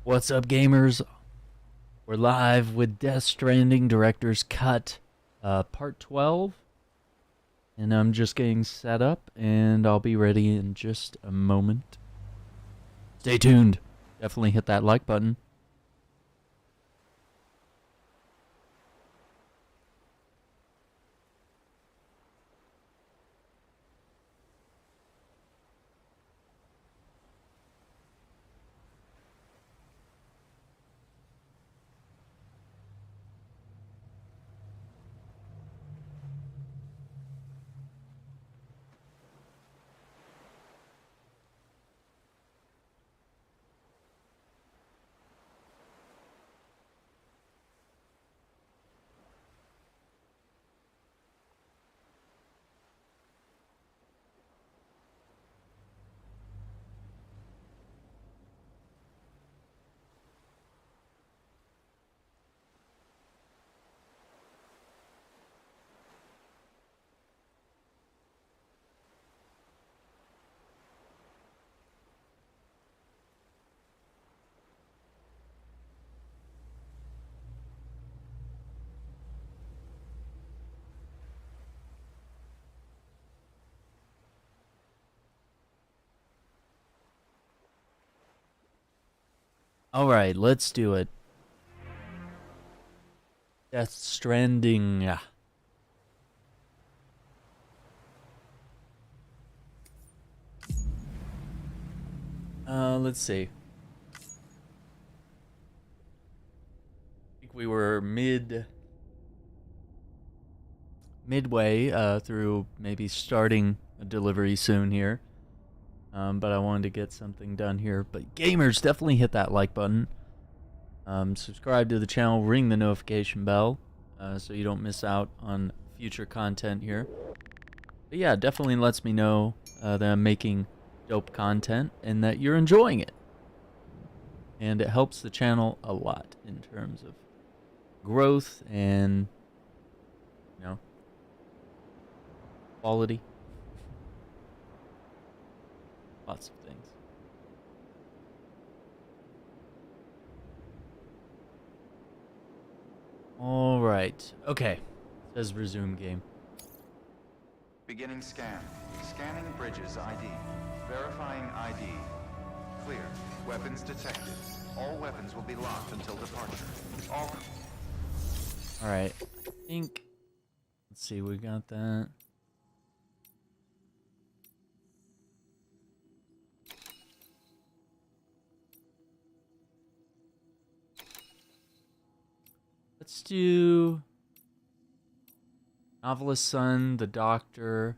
What's up, gamers? We're live with Death Stranding Director's Cut, Part 12. And I'm just getting set up, and I'll be ready in just a moment. Stay tuned. Definitely hit that like button. Alright, let's do it. Death Stranding. Let's see. I think we were midway through maybe starting a delivery soon here. But I wanted to get something done here. But gamers, definitely hit that like button. Subscribe to the channel, ring the notification bell, so you don't miss out on future content here. But yeah, definitely lets me know that I'm making dope content and that you're enjoying it. And it helps the channel a lot in terms of growth and, quality. Lots of things. Alright. Okay. It says resume game. Beginning scan. Scanning bridges ID. Verifying ID. Clear. Weapons detected. All weapons will be locked until departure. Alright. I think... Let's see, we got that. Let's do... Novelist's son, the doctor.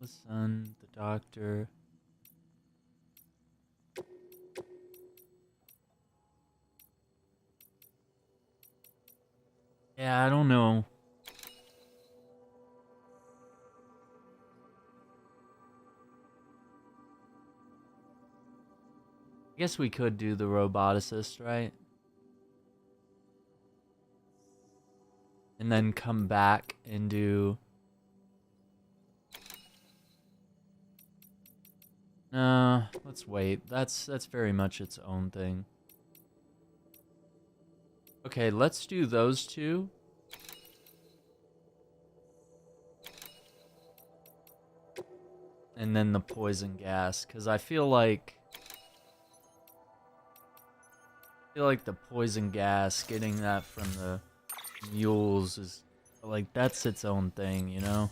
Novelist's son, the doctor. Yeah, I don't know. I guess we could do the roboticist, right? And then come back and do... let's wait. That's very much its own thing. Okay, let's do those two. And then the poison gas, because I feel like the poison gas, getting that from the mules is like, that's its own thing, you know?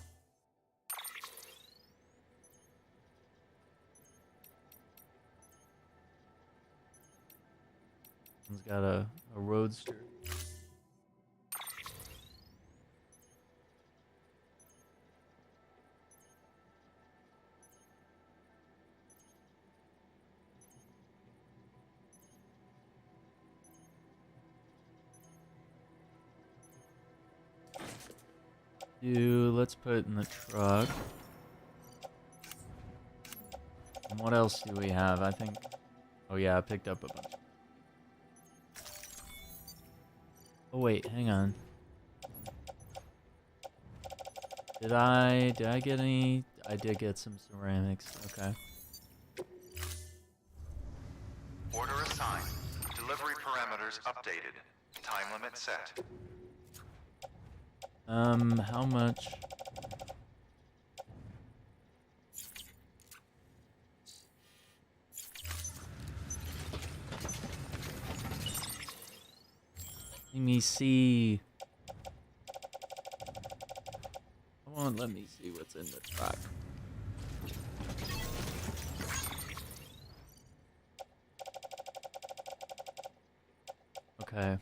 One's got a roadster. Let's put it in the truck. And what else do we have? I think... Oh yeah, I picked up a bunch. Oh wait, hang on. Did I get any? I did get some ceramics. Okay. Order assigned. Delivery parameters updated. Time limit set. How much? Let me see. Come on, let me see what's in the truck. Okay.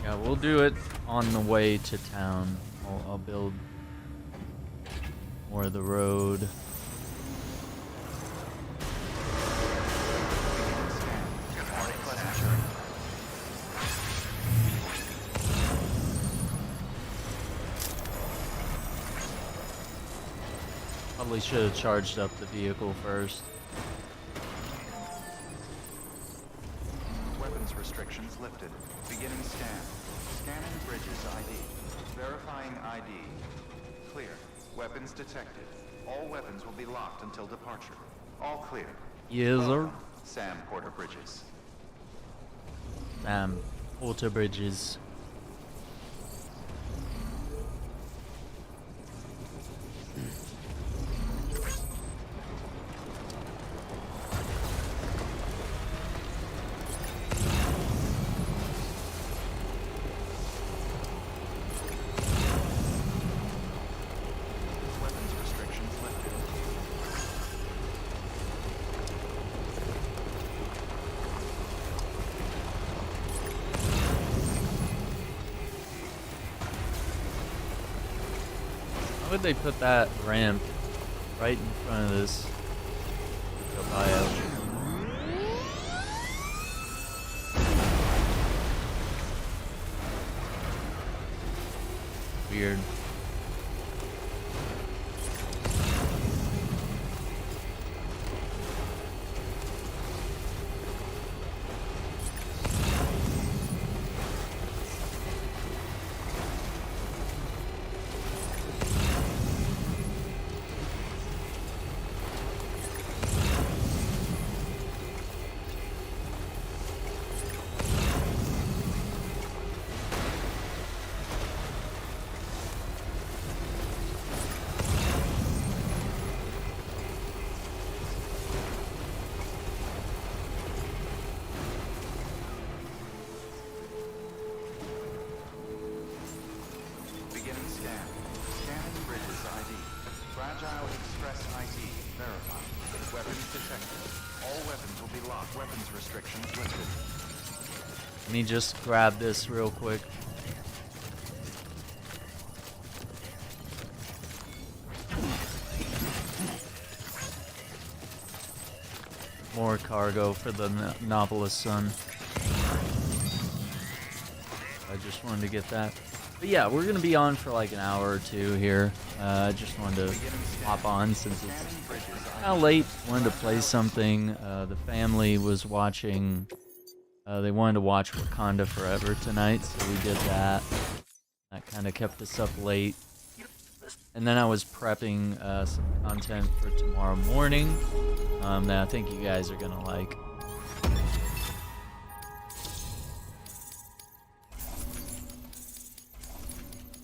Yeah, we'll do it on the way to town. I'll build more of the road. Probably should have charged up the vehicle first. Weapons restrictions lifted. Beginning scan. Scanning bridges ID. Verifying ID. Clear. Weapons detected. All weapons will be locked until departure. All clear. Yes, sir. Welcome, Sam Porter Bridges. Porter Bridges. Weapons restrictions lifted. How would they put that ramp right in front of this bio? Weird. Beginning scan. Scanning bridges ID. Fragile Express ID verified. Weapons detected. All weapons will be locked. Weapons restrictions lifted. Let me just grab this real quick. More cargo for the novelist son. I just wanted to get that. But yeah, we're gonna be on for like an hour or two here. I just wanted to hop on since it's kind of late. Wanted to play something. The family was watching. They wanted to watch Wakanda Forever tonight, so we did that. That kind of kept us up late. And then I was prepping some content for tomorrow morning that I think you guys are gonna like.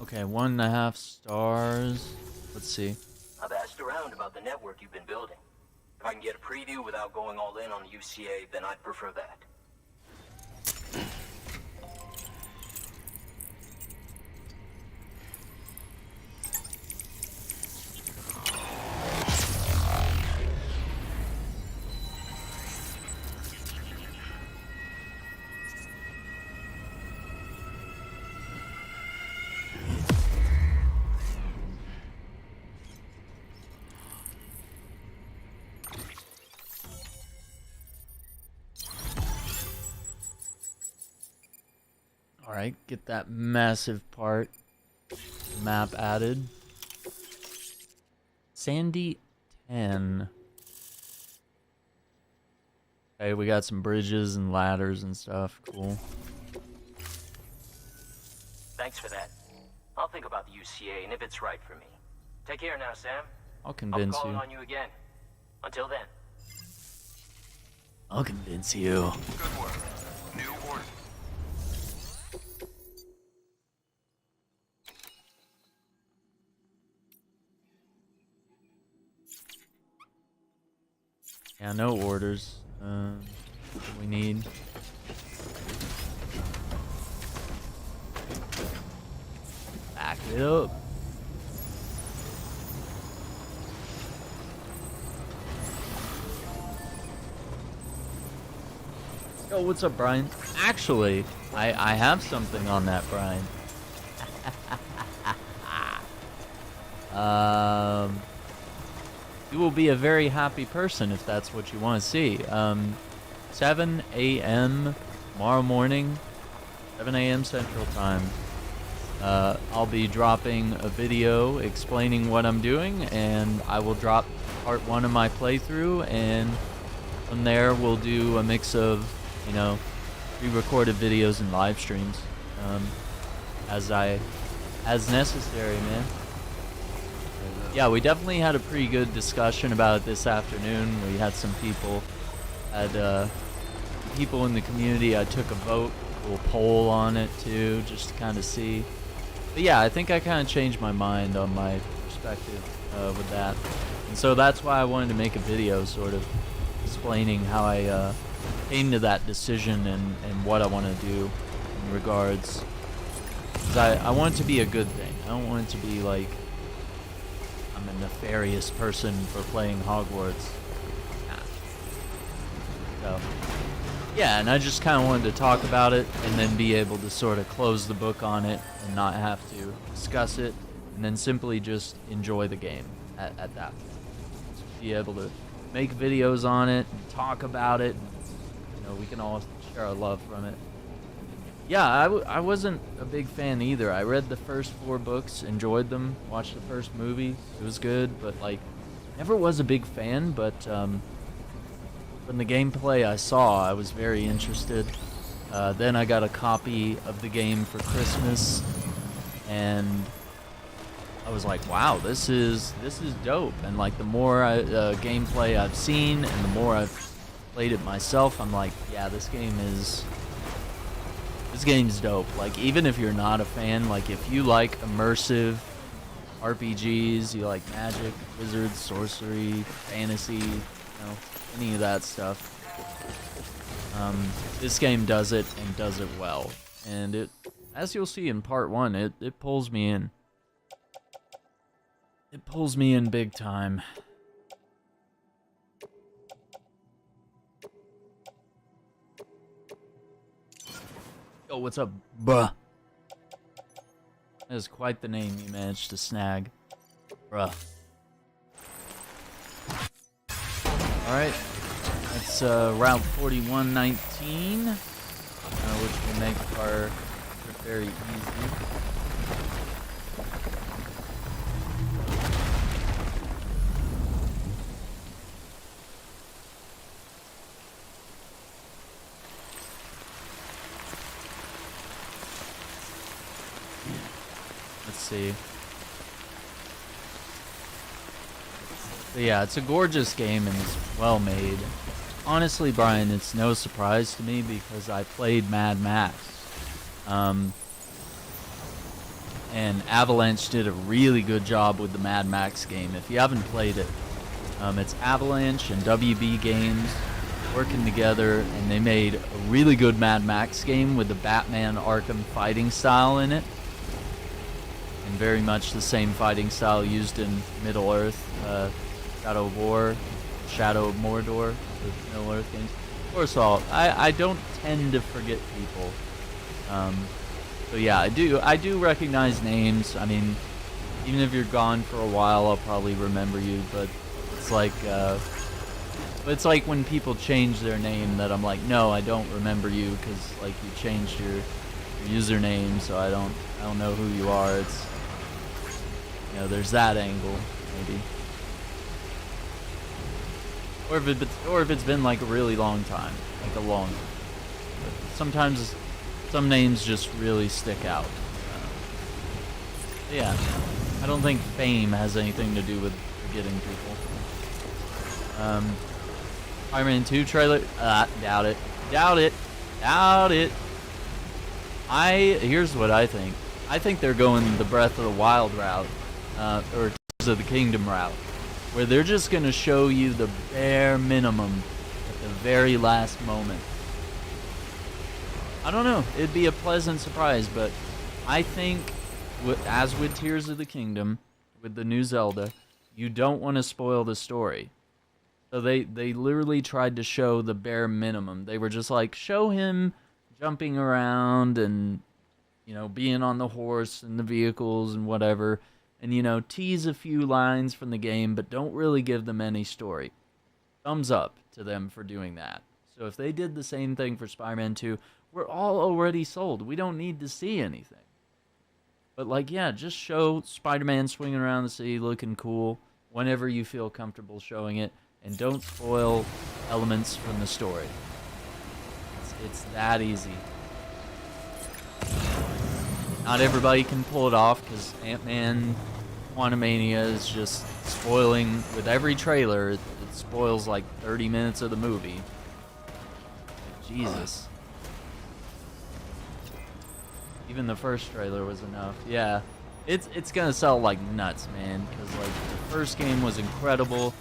Okay, 1.5 stars. Let's see. I've asked around about the network you've been building. If I can get a preview without going all in on UCA, then I'd prefer that. Alright, get that massive part map added. Sandy 10. Okay, we got some bridges and ladders and stuff. Cool. Thanks for that. I'll think about the UCA and if it's right for me. Take care now, Sam. I'll convince I'll be you. calling on you again. Until then. I'll convince you. Good work. New order. Yeah, no orders. We need. Back it up. Yo, what's up, Brian? Actually, I have something on that, Brian. You will be a very happy person if that's what you want to see. 7 a.m. tomorrow morning, 7 a.m. Central Time. I'll be dropping a video explaining what I'm doing, and I will drop part 1 of my playthrough, and from there we'll do a mix of, you know, pre-recorded videos and live streams, as necessary, man. Yeah, we definitely had a pretty good discussion about it this afternoon. We had some people, people in the community. I took a vote, a little poll on it too, just to kind of see. But yeah, I think I kind of changed my mind on my perspective with that. And so that's why I wanted to make a video sort of explaining how I came to that decision and what I want to do in regards. Because I want it to be a good thing. I don't want it to be like I'm a nefarious person for playing Hogwarts. Nah. So, yeah, and I just kind of wanted to talk about it and then be able to sort of close the book on it and not have to discuss it, and then simply just enjoy the game at that point. Just be able to make videos on it and talk about it. And, you know, we can all share our love from it. Yeah, I wasn't a big fan either. I read the first 4 books, enjoyed them, watched the first movie. It was good, but like, never was a big fan, but from the gameplay I saw, I was very interested. Then I got a copy of the game for Christmas, and I was like, wow, this is dope. And like, the more gameplay I've seen and the more I've played it myself, I'm like, yeah, this game's dope. Like, even if you're not a fan, like if you like immersive RPGs, you like magic, wizards, sorcery, fantasy, you know, any of that stuff, this game does it and does it well. And it, as you'll see in part 1, it pulls me in. It pulls me in big time. Oh, what's up, bruh? That is quite the name you managed to snag. Bruh. Alright. That's Route 4119, which will make our trip very easy. Let's see. But yeah, it's a gorgeous game and it's well made. Honestly, Brian, it's no surprise to me because I played Mad Max. And Avalanche did a really good job with the Mad Max game. If you haven't played it, it's Avalanche and WB Games working together, and they made a really good Mad Max game with the Batman Arkham fighting style in it. And very much the same fighting style used in Middle-earth, Shadow of War, Shadow of Mordor, the Middle-earth games. Of course, I don't tend to forget people. So yeah, I do recognize names. I mean, even if you're gone for a while, I'll probably remember you. But it's like when people change their name that I'm like, no, I don't remember you because like you changed your username, so I don't know who you are. It's, you know, there's that angle maybe. Or if it's been like a really long time, like a long. But sometimes some names just really stick out. Yeah, I don't think fame has anything to do with forgetting people. Spider-Man 2 trailer? Doubt it. Doubt it. Doubt it. Here's what I think. I think they're going the Breath of the Wild route, or Tears of the Kingdom route, where they're just going to show you the bare minimum at the very last moment. I don't know. It'd be a pleasant surprise, but I think, as with Tears of the Kingdom, with the new Zelda, you don't want to spoil the story. So they literally tried to show the bare minimum. They were just like, show him jumping around and, you know, being on the horse and the vehicles and whatever. And, you know, tease a few lines from the game, but don't really give them any story. Thumbs up to them for doing that. So if they did the same thing for Spider-Man 2, we're all already sold. We don't need to see anything. But, like, yeah, just show Spider-Man swinging around the city looking cool whenever you feel comfortable showing it. And don't spoil elements from the story. It's that easy. Not everybody can pull it off, because Ant-Man Quantumania is just spoiling with every trailer. It spoils like 30 minutes of the movie. Jesus. Even the first trailer was enough. Yeah, it's gonna sell like nuts, man. Because like the first game was incredible.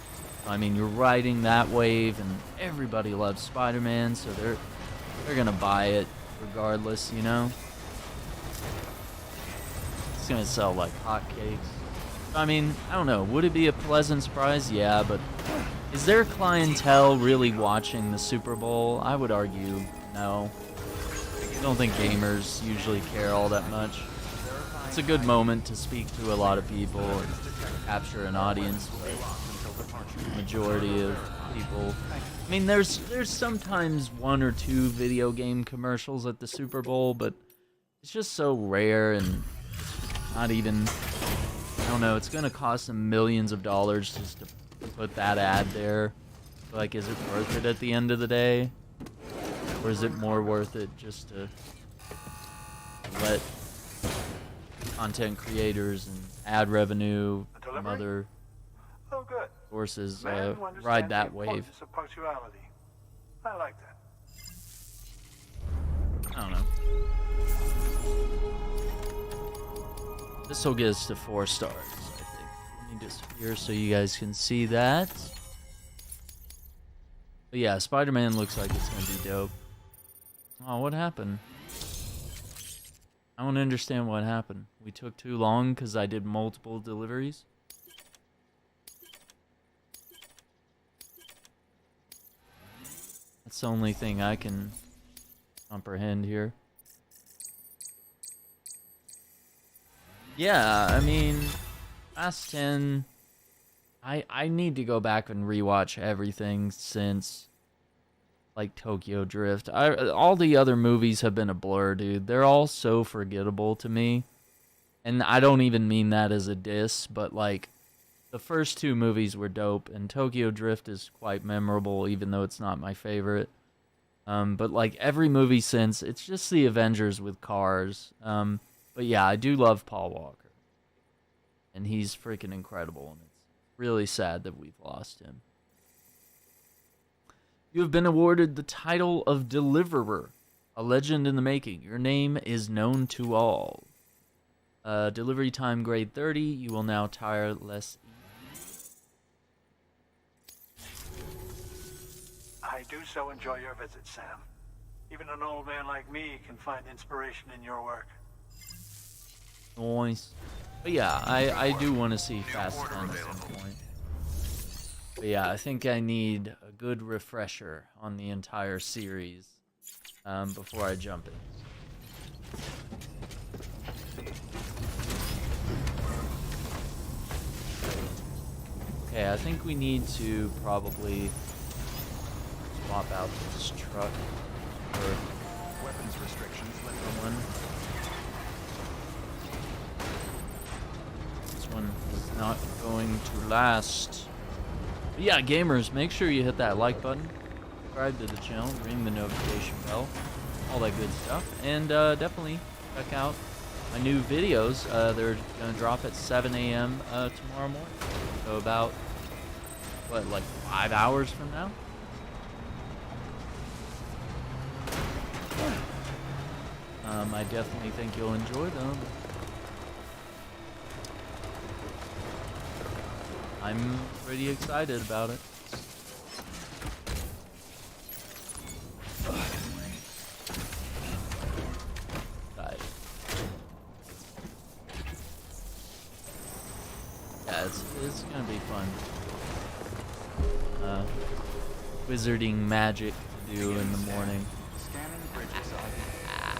I mean, you're riding that wave, and everybody loves Spider-Man, so they're gonna buy it regardless, you know. It's gonna sell like hotcakes. I mean, I don't know. Would it be a pleasant surprise? Yeah, but is there clientele really watching the Super Bowl? I would argue no. I don't think gamers usually care all that much. It's a good moment to speak to a lot of people and capture an audience, but the majority of people, I mean, there's sometimes one or two video game commercials at the Super Bowl, but it's just so rare, and not even, I don't know, it's gonna cost them millions of dollars just to put that ad there. Like, is it worth it at the end of the day? Or is it more worth it just to let content creators and ad revenue from other sources ride that wave? I like that. I don't know. This will get us to 4 stars, I think. Let me disappear so you guys can see that. But yeah, Spider-Man looks like it's gonna be dope. Oh, what happened? I don't understand what happened. We took too long because I did multiple deliveries. That's the only thing I can comprehend here. Yeah, I mean, Fast 10, I need to go back and rewatch everything since, like, Tokyo Drift. All the other movies have been a blur, dude. They're all so forgettable to me. And I don't even mean that as a diss, but, like, the first 2 movies were dope, and Tokyo Drift is quite memorable, even though it's not my favorite. But, like, every movie since, it's just the Avengers with cars. But yeah, I do love Paul Walker. And he's freaking incredible, and it's really sad that we've lost him. You have been awarded the title of Deliverer, a legend in the making. Your name is known to all. Delivery time grade 30. You will now tire less. I do so enjoy your visit, Sam. Even an old man like me can find inspiration in your work. Nice. But yeah, I do want to see Fast 10 at some point. But yeah, I think I need a good refresher on the entire series before I jump in. Okay, I think we need to probably swap out this truck for Weapons restrictions someone. This one is not going to last. But yeah, gamers, make sure you hit that like button, subscribe to the channel, ring the notification bell, all that good stuff, and definitely check out my new videos. They're gonna drop at 7 a.m. Tomorrow morning. So about what, like 5 hours from now? I definitely think you'll enjoy them. I'm pretty excited about it. Yeah, it's gonna be fun. Wizarding magic to do in the morning. Scanning bridges ID.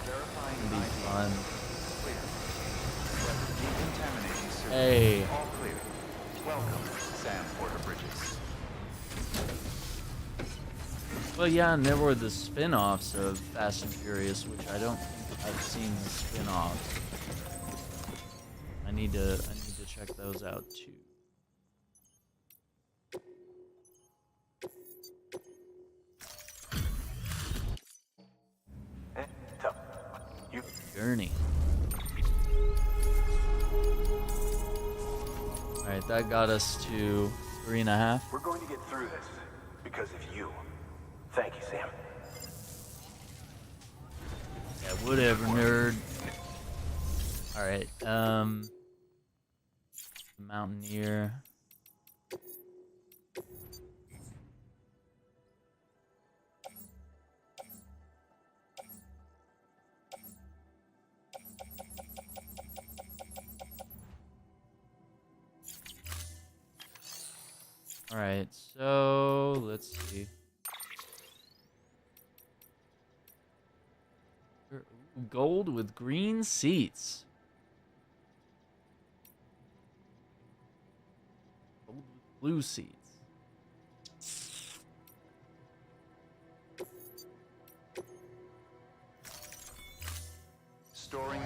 Verifying It'll be ID. fun. Clear. Decontaminating suit. Hey. All clear. Welcome, Sam Porter Bridges. Well, yeah, and there were the spin-offs of Fast and Furious, which I don't think I've seen the spin-offs. I need to check those out too. Journey. Alright, that got us to 3.5. We're going to get through this because of you. Thank you, Sam. Yeah, whatever, nerd. Alright, Mountaineer. Alright, so let's see. Ooh, gold with green seats. Gold with blue seats. Storing.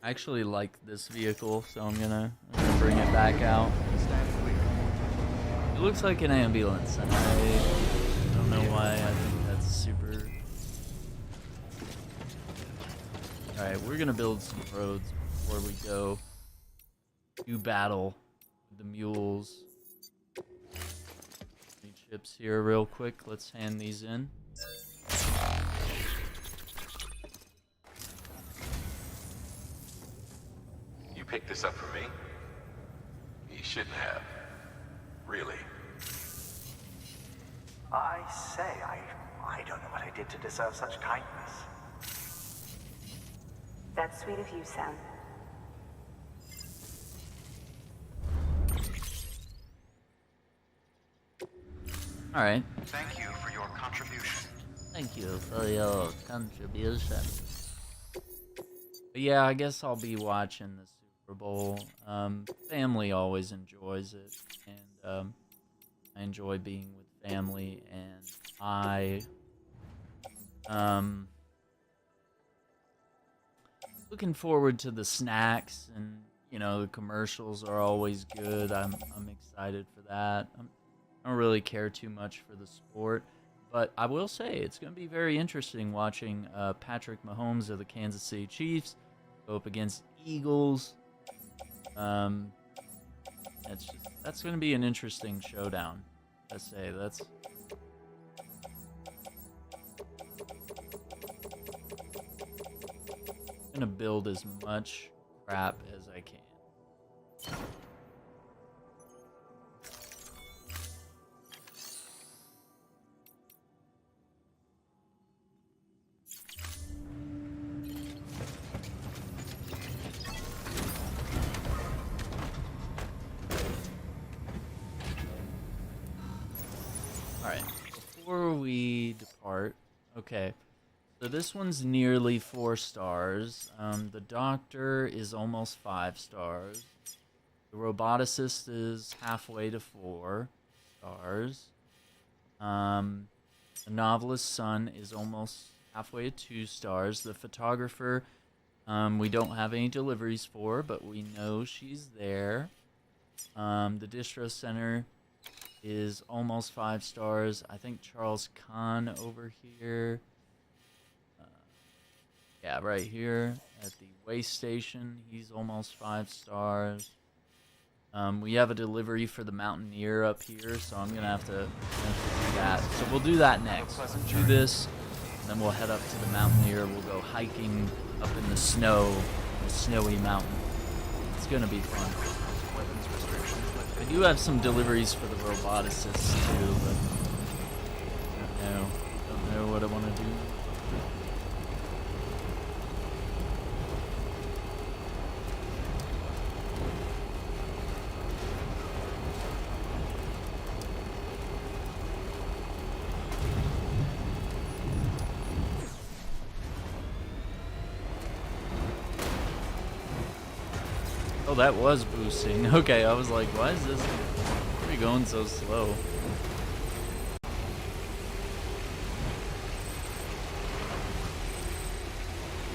I actually like this vehicle, so I'm gonna bring it back out. Stand clear. It looks like an ambulance, and I don't know why I think that's super. Alright, we're gonna build some roads before we go do battle with the mules. Any chips here real quick, let's hand these in. You picked this up for me? You shouldn't have. Really. I say, I don't know what I did to deserve such kindness. That's sweet of you, Sam. Alright. Thank you for your contribution. Thank you for your contribution. But yeah, I guess I'll be watching the Super Bowl. Family always enjoys it, and I enjoy being with family, and I looking forward to the snacks, and you know, the commercials are always good. I'm excited for that. I don't really care too much for the sport, but I will say it's going to be very interesting watching Patrick Mahomes of the Kansas City Chiefs go up against Eagles. That's going to be an interesting showdown. I say that's. I'm gonna build as much crap as I can. Alright, before we depart, okay, so this one's nearly 4 stars. The doctor is almost 5 stars. The roboticist is halfway to 4 stars. The novelist's son is almost halfway to 2 stars. The photographer, we don't have any deliveries for, but we know she's there. The distro center is almost 5 stars. I think Charles Kahn over here. Yeah, right here at the waste station, he's almost 5 stars. We have a delivery for the Mountaineer up here, so I'm gonna have to do that. So we'll do that next. We'll do this, and then we'll head up to the Mountaineer. We'll go hiking up in the snow, the snowy mountain. It's gonna be fun. I do have some deliveries for the roboticists too, but don't know what I want to do. Oh, that was boosting. Okay, I was like, why is this? Why are we going so slow?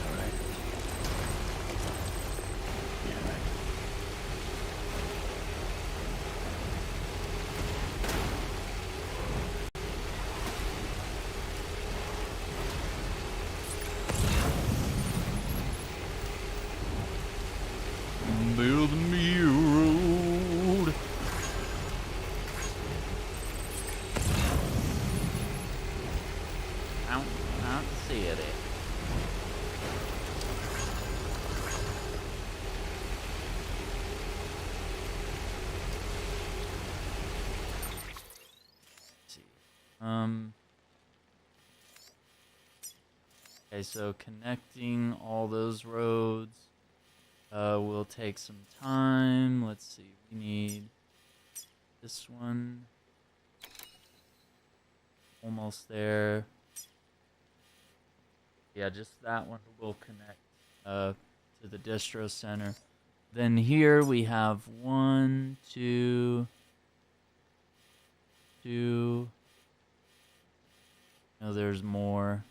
Alright. Build me a road. I don't see it. Let's see. Okay, so connecting all those roads will take some time. Let's see, we need this one. Almost there. Yeah, just that one will connect to the distro center. Then here we have 1, 2. No, there's more.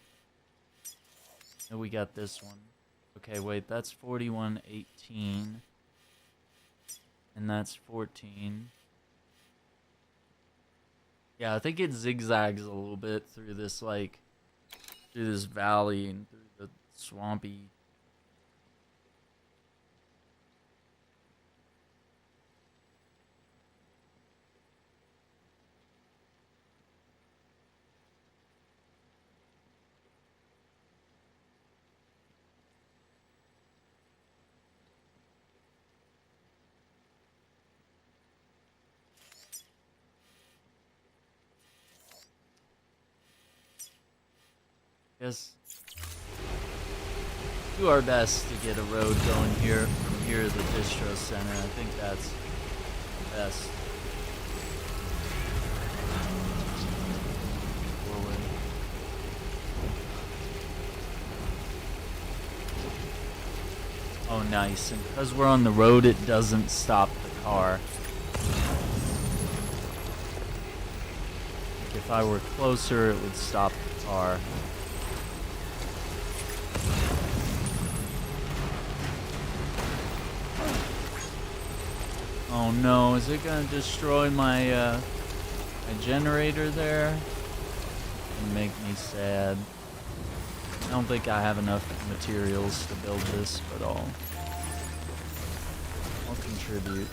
And we got this one. Okay, wait, that's 4118. And that's 14. Yeah, I think it zigzags a little bit through this, like, through this valley and through the swampy. Guess do our best to get a road going here from here to the distro center. I think that's the best. Forward. Oh, nice. And because we're on the road, it doesn't stop the car. If I were closer, it would stop the car. Oh no, is it gonna destroy my my generator there? It's gonna make me sad. I don't think I have enough materials to build this, but I'll contribute.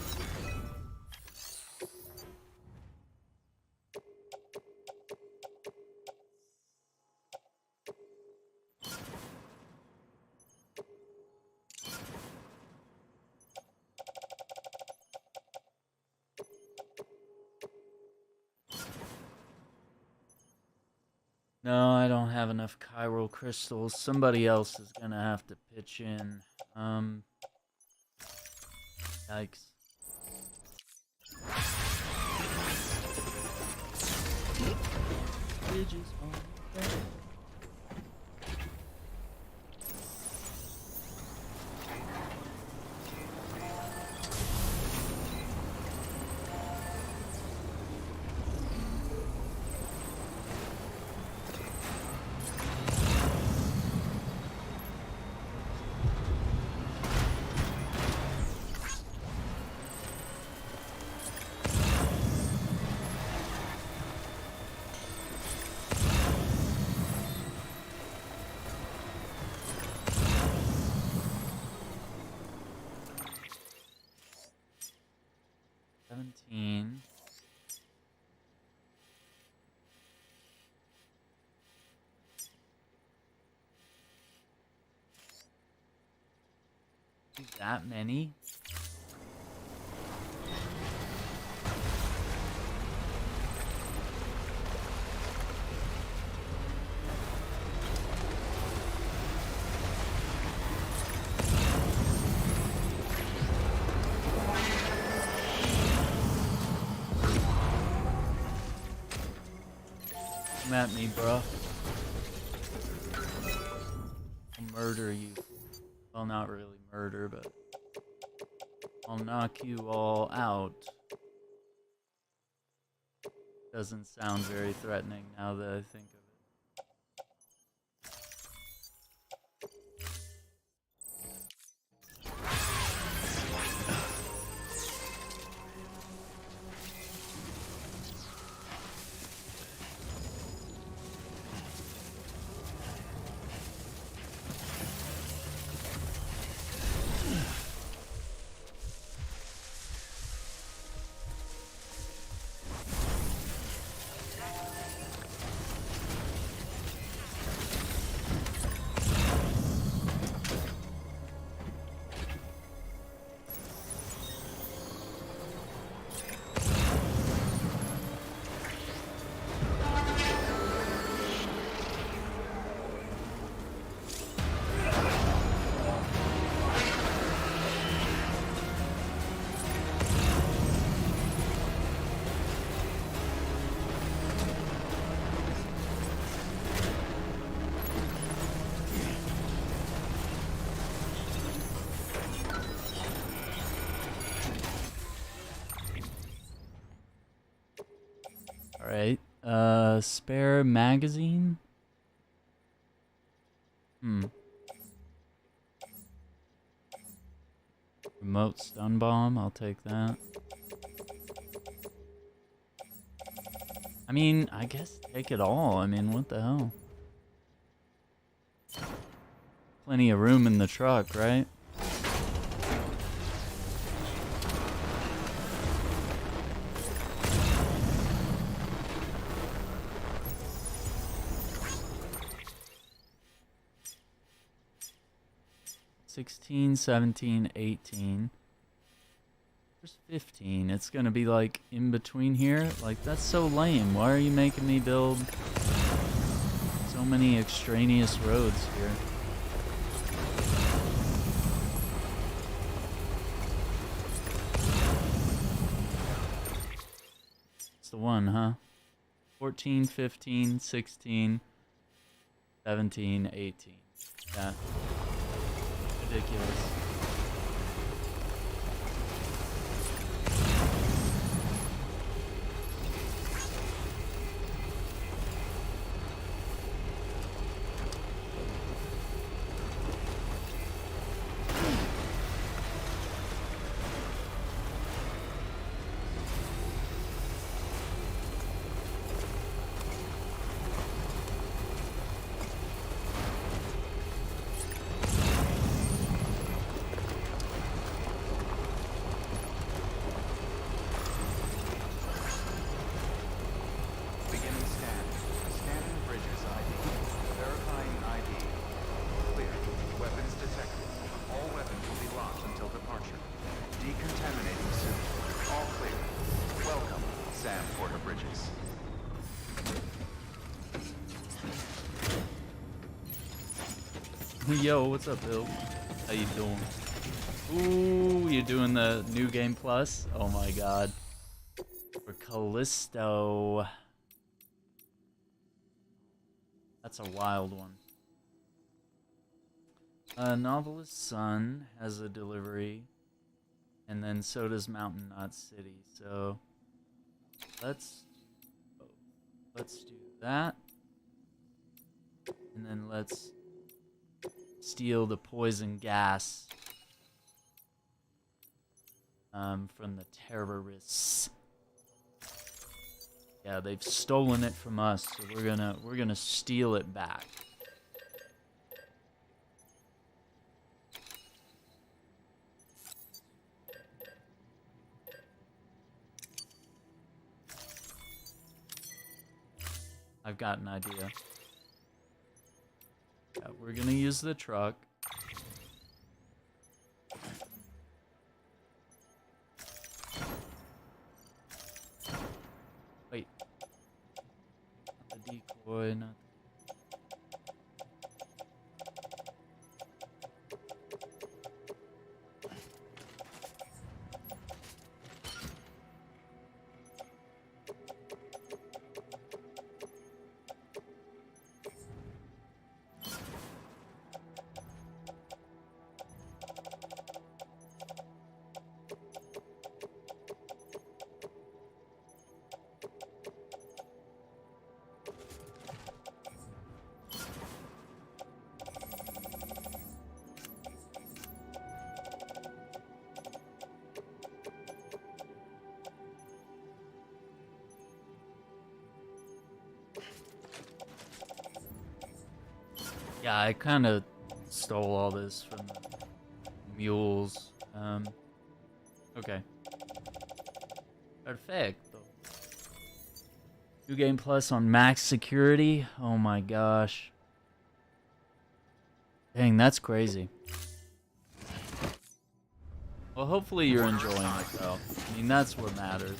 No, I don't have enough chiral crystals. Somebody else is gonna have to pitch in. Yikes. Bridges on the way. 17. That many? Come at me, bro. I'll murder you. Well, not really murder, but I'll knock you all out. Doesn't sound very threatening now that I think of it. Alright, spare magazine? Remote stun bomb, I'll take that. I mean, I guess take it all. I mean, what the hell? Plenty of room in the truck, right? $16, $17, $18. There's $15. It's gonna be like in between here. Like, that's so lame. Why are you making me build so many extraneous roads here? It's the one, huh? 14, 15, 16, 17, 18. Yeah. Ridiculous. Yo, what's up, Bill? How you doing? Ooh, you doing the new game plus? Oh my god. For Callisto. That's a wild one. Novelist's Son has a delivery. And then so does Mountain Knot City. So let's do that. And then let's steal the poison gas from the terrorists. Yeah, they've stolen it from us, so we're gonna steal it back. I've got an idea. Yeah, we're gonna use the truck. Wait. Not the decoy, not Yeah, I kind of stole all this from the mules. Okay. Perfecto. New Game Plus on max security. Oh my gosh. Dang, that's crazy. Well, hopefully you're enjoying it, though. I mean, that's what matters.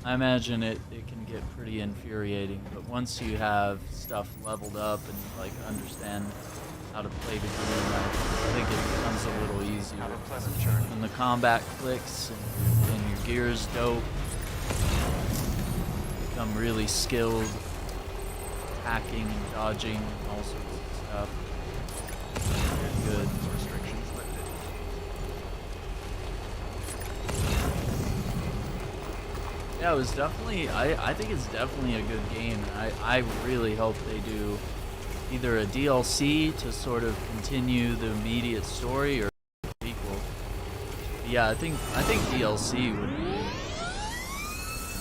I imagine it can get pretty infuriating, but once you have stuff leveled up and you, like, understand how to play the game, I think it becomes a little easier. Have a pleasant journey. When the combat clicks and your gear's dope, you become really skilled hacking and dodging and all sorts of stuff. Very good. Restrictions lifted. Yeah, it was definitely, I think it's definitely a good game. I really hope they do either a DLC to sort of continue the immediate story or a sequel. Yeah, I think DLC would be,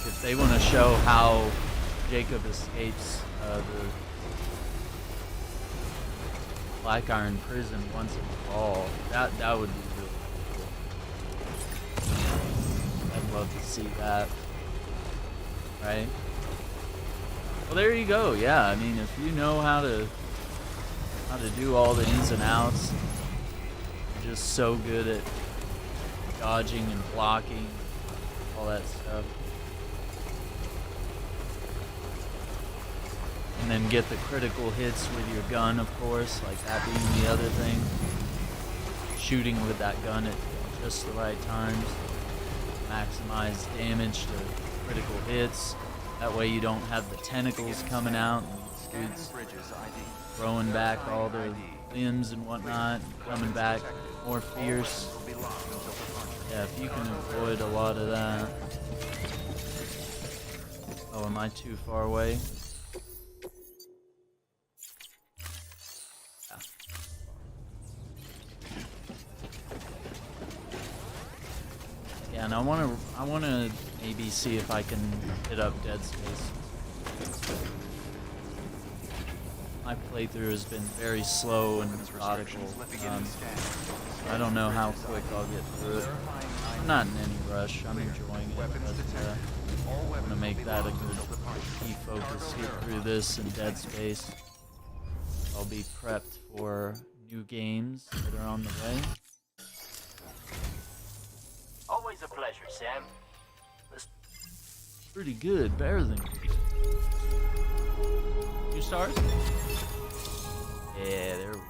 if they want to show how Jacob escapes the Black Iron prison once and for all. That would be really cool. I'd love to see that. Right? Well, there you go. Yeah, I mean, if you know how to do all the ins and outs, you're just so good at dodging and blocking, all that stuff. And then get the critical hits with your gun, of course, like that being the other thing. Shooting with that gun at just the right times. Maximize damage to critical hits. That way you don't have the tentacles coming out and dudes throwing back all their limbs and whatnot, coming back more fierce. Yeah, if you can avoid a lot of that. Oh, am I too far away? Yeah, and I wanna maybe see if I can hit up Dead Space. My playthrough has been very slow and methodical. I don't know how quick I'll get through it. I'm not in any rush. I'm enjoying it, but I'm gonna make that a good key focus. Get through this and Dead Space. I'll be prepped for new games that are on the way. Always a pleasure, Sam. Pretty good, better than good. 2 stars? Yeah, there we go.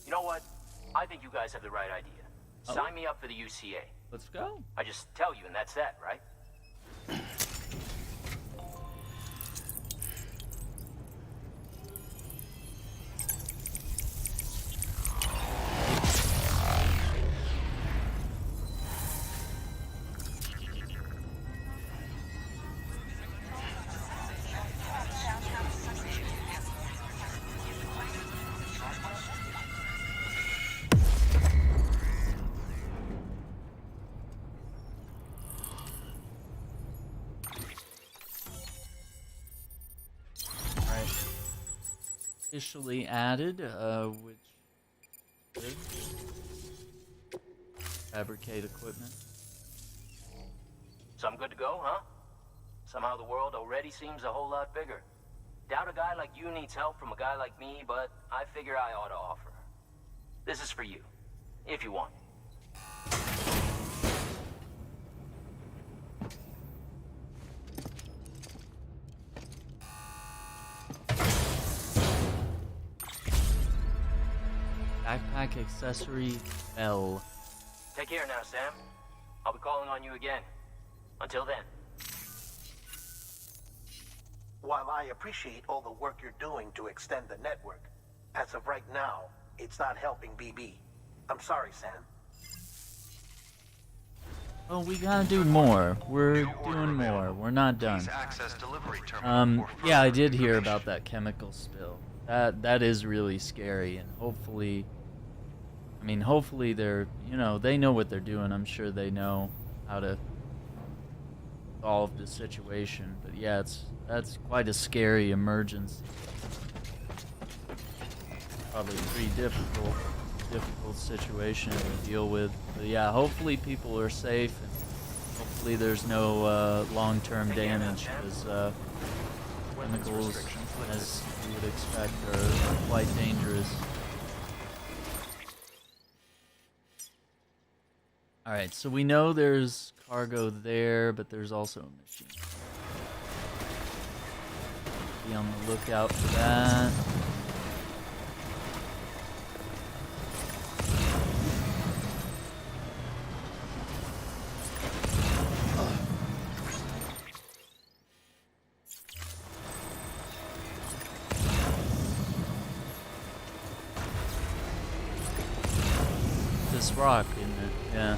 You know what? I think you guys have the right idea. Oh. Sign me up for the UCA. Let's go. I just tell you and that's that, right? Officially added, which good. fabricate equipment. So I'm good to go, huh? Somehow the world already seems a whole lot bigger. Doubt a guy like you needs help from a guy like me, but I figure I ought to offer. This is for you, if you want. Backpack accessory L. Take care now, Sam. I'll be calling on you again. Until then. While I appreciate all the work you're doing to extend the network, as of right now, it's not helping BB. I'm sorry, Sam. Well, we gotta do more. We're doing more. We're not done. Please access delivery terminal for Yeah, I further did hear information. about that chemical spill. That is really scary, and hopefully, I mean, hopefully they're, they know what they're doing. I'm sure they know how to solve the situation. But yeah, that's quite a scary emergency. Probably a pretty difficult situation to deal with. But yeah, hopefully people are safe, and hopefully there's no long-term damage, because chemicals, as you would expect, are quite dangerous. Alright, so we know there's cargo there, but there's also a machine. Be on the lookout for that. This rock, isn't it? Yeah.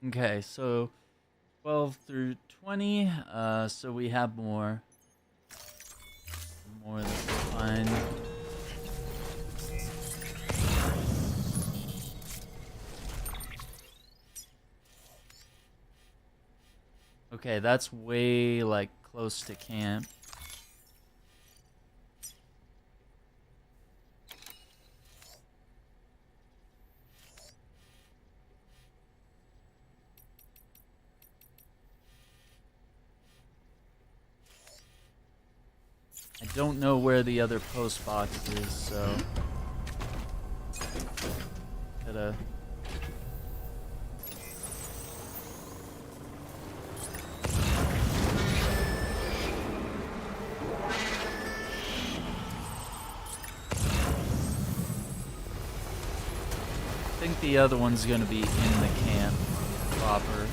Okay, so 12 through 20, so we have more that we find. Okay, that's way, like, close to camp. I don't know where the other post box is, so gotta I think the other one's gonna be in the camp proper.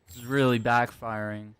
This is really backfiring.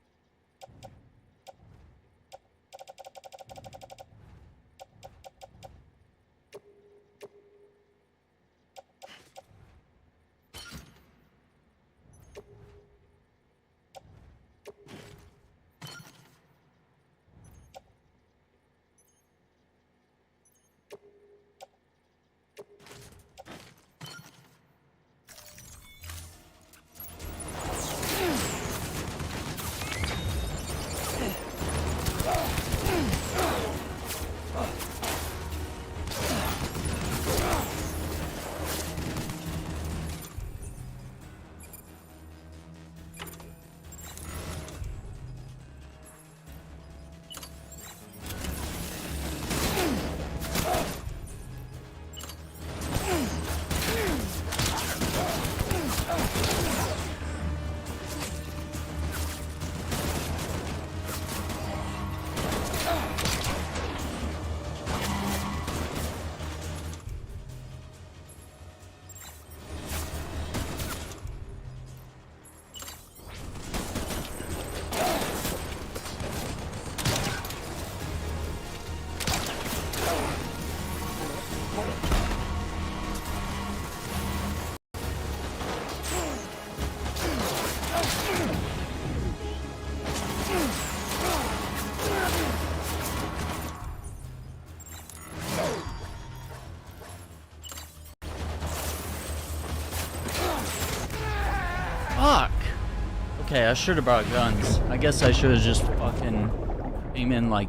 I should have brought guns. I guess I should have just fucking came in like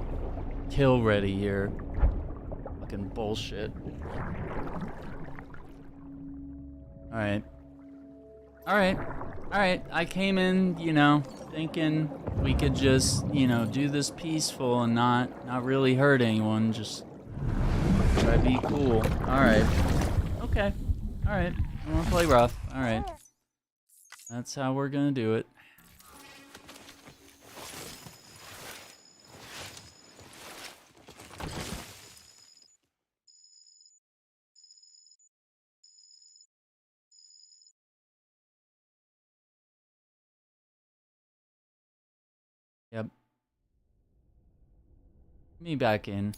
kill ready here. Fucking bullshit. Alright. Alright. Alright. I came in, you know, thinking we could just, you know, do this peaceful and not really hurt anyone. Just try to be cool. Alright. Okay. Alright. I wanna play rough. Alright. That's how we're gonna do it. Yep. Me back in.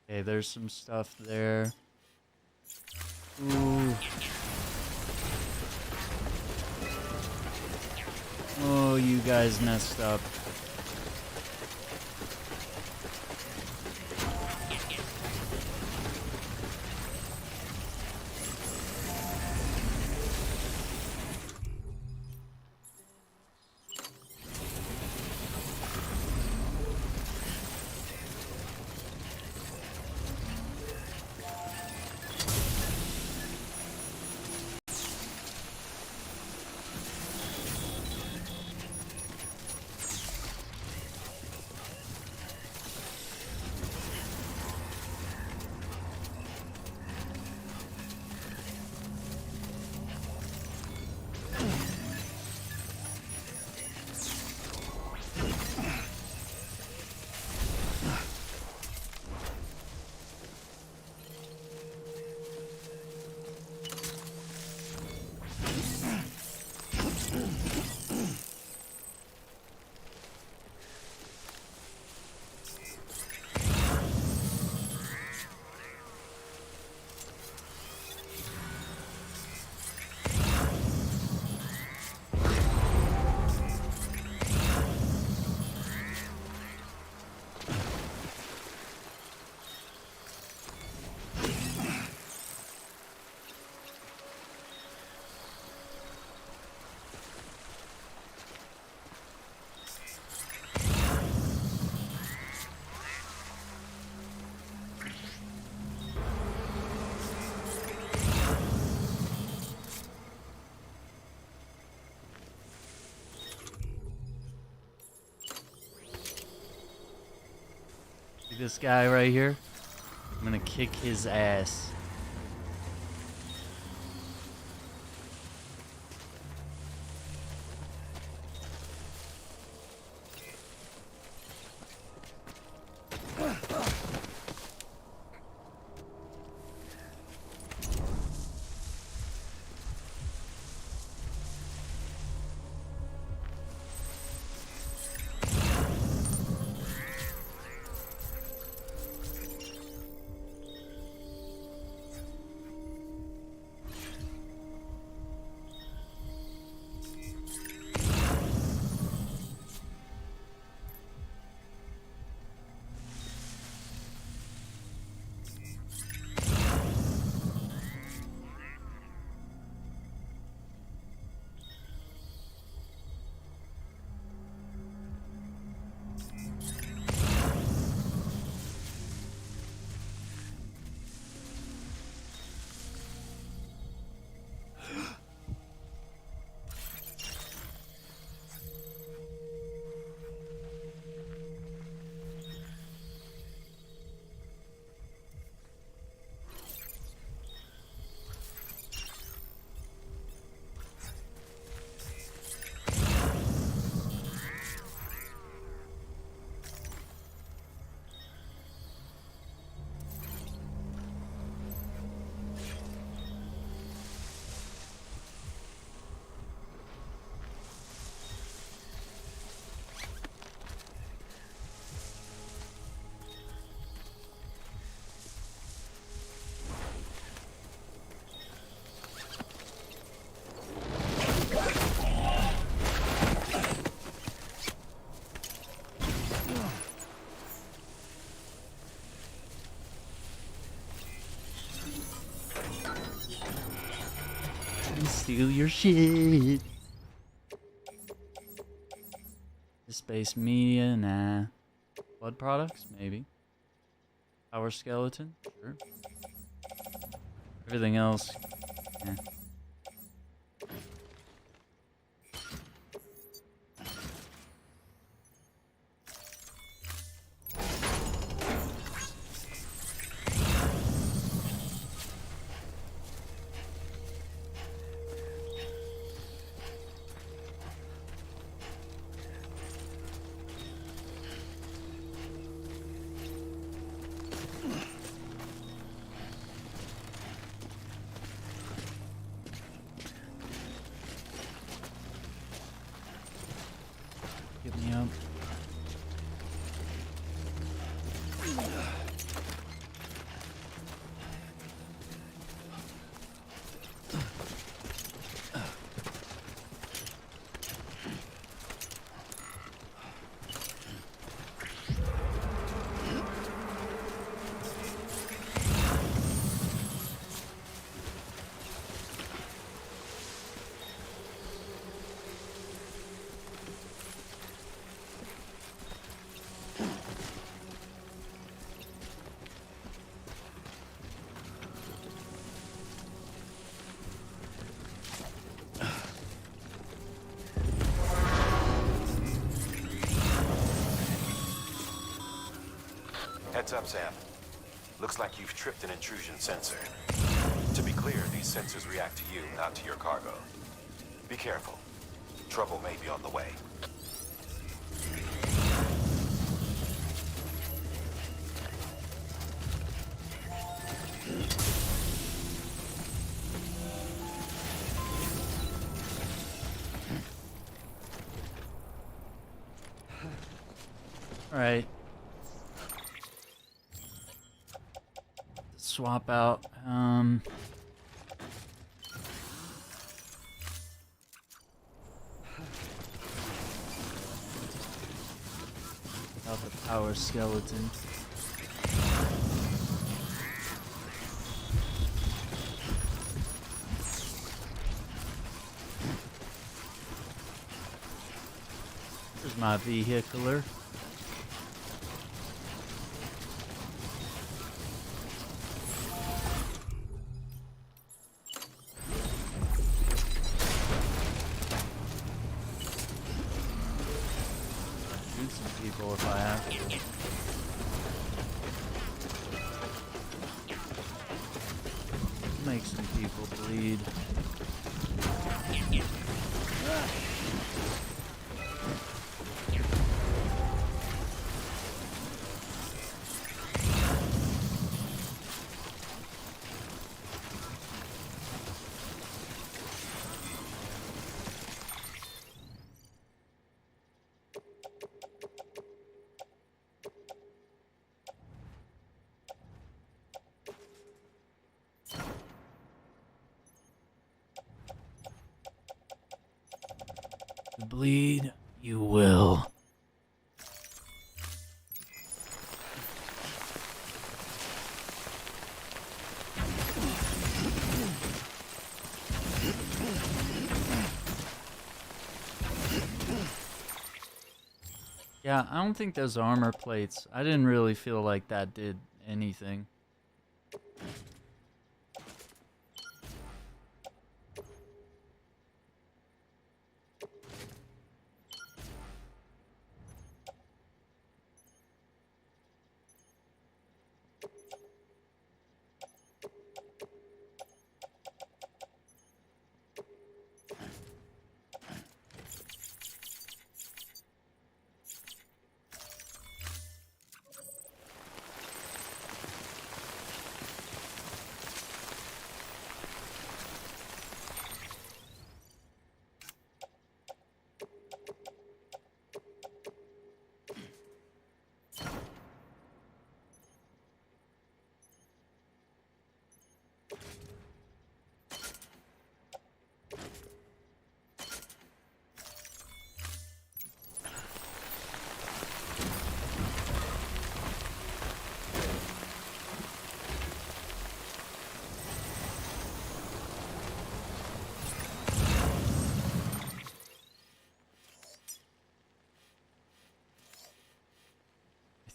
Okay, there's some stuff there. Ooh. Oh, you guys messed up. This guy right here, I'm gonna kick his ass. steal your shit. Space media, nah. Blood products, maybe. Power skeleton, sure. Everything else, eh. Get me up. Heads up, Sam. Looks like you've tripped an intrusion sensor. To be clear, these sensors react to you, not to your cargo. Be careful. Trouble may be on the way. All right. Swap out. Out the power skeleton. Here's my vehicular. People if I have to. Make some people bleed. Bleed, you will. Yeah, I don't think those armor plates, I didn't really feel like that did anything.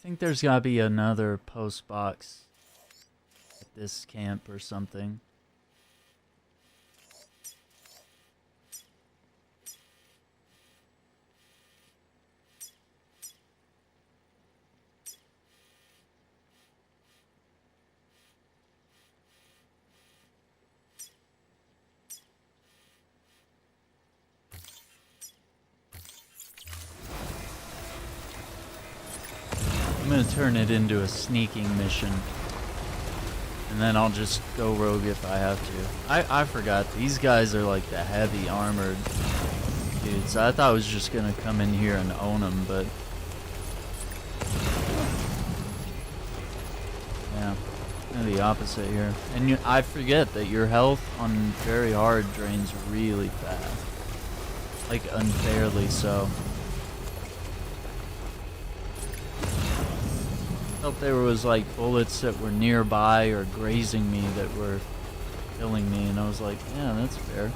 think there's gotta be another post box at this camp or something. I'm gonna turn it into a sneaking mission. And then I'll just go rogue if I have to. I forgot, these guys are like the heavy armored dudes. I thought I was just gonna come in here and own them, but... yeah, kind of the opposite here. And I forget that your health on very hard drains really fast. Like, unfairly so. I felt there was like bullets that were nearby or grazing me that were killing me, and I was like, yeah, that's fair.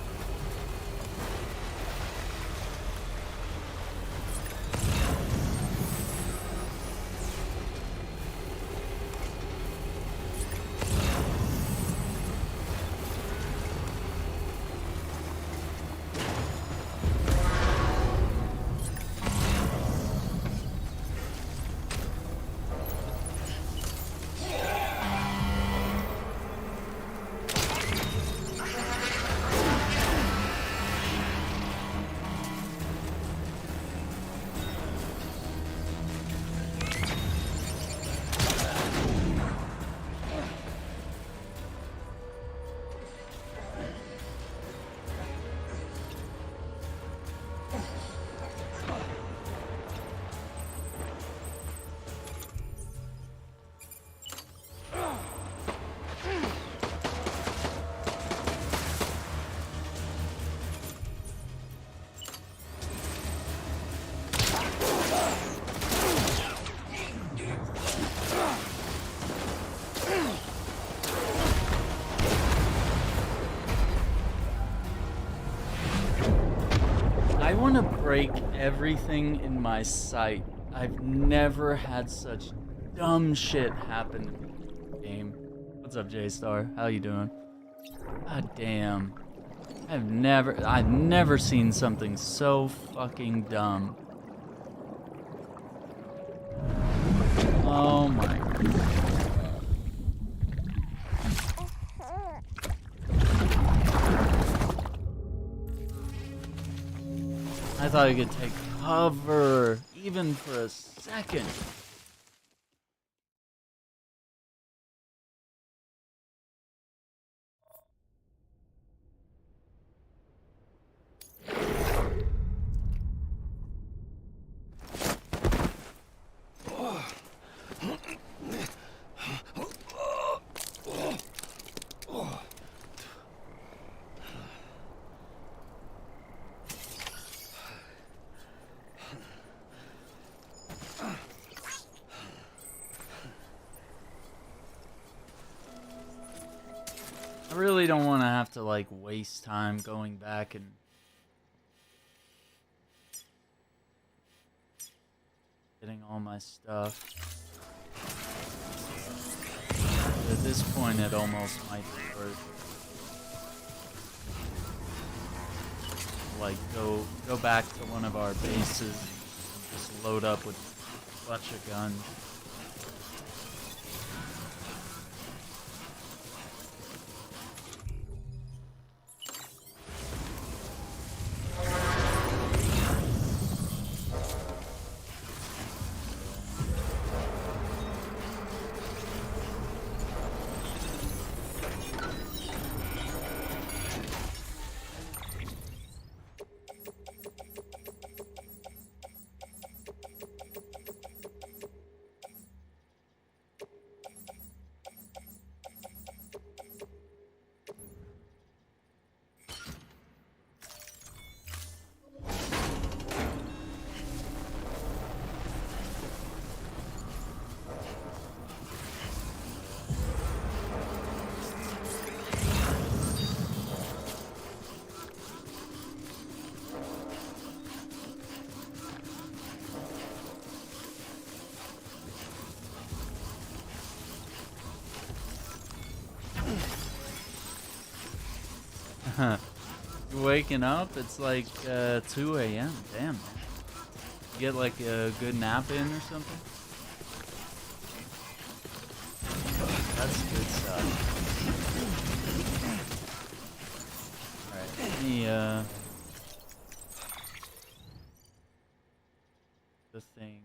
I want to break everything in my sight. I've never had such dumb shit happen in the game. What's up, J-Star? How you doing? God damn. I've never seen something so fucking dumb. Oh my god. I thought I could take cover, even for a second. I really don't want to have to like waste time going back and getting all my stuff. But at this point it almost might be worth like go back to one of our bases and just load up with a bunch of guns. You're waking up? It's like 2 a.m. Damn, man. You get like a good nap in or something? That's good stuff. Alright, let me the thing.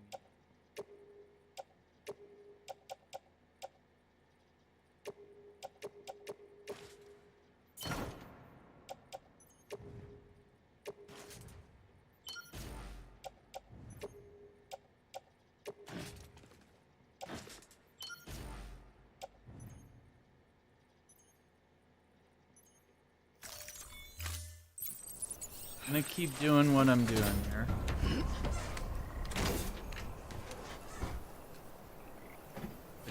I'm gonna keep doing what I'm doing here.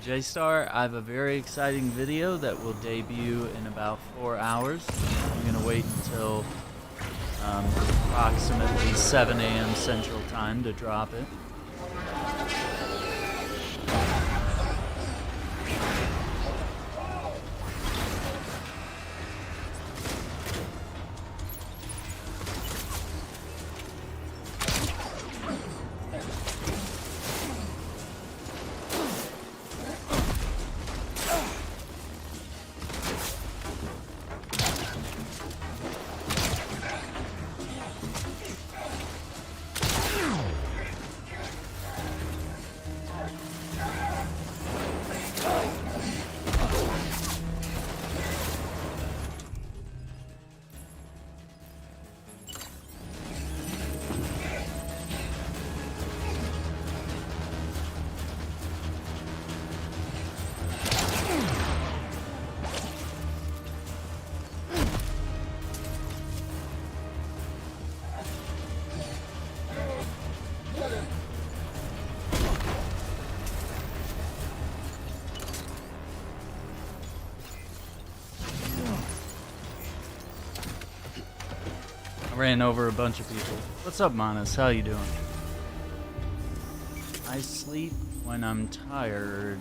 J-Star, I have a very exciting video that will debut in about 4 hours. I'm gonna wait until approximately 7 a.m. Central Time to drop it. Ran over a bunch of people. What's up, Manas? How you doing? I sleep when I'm tired.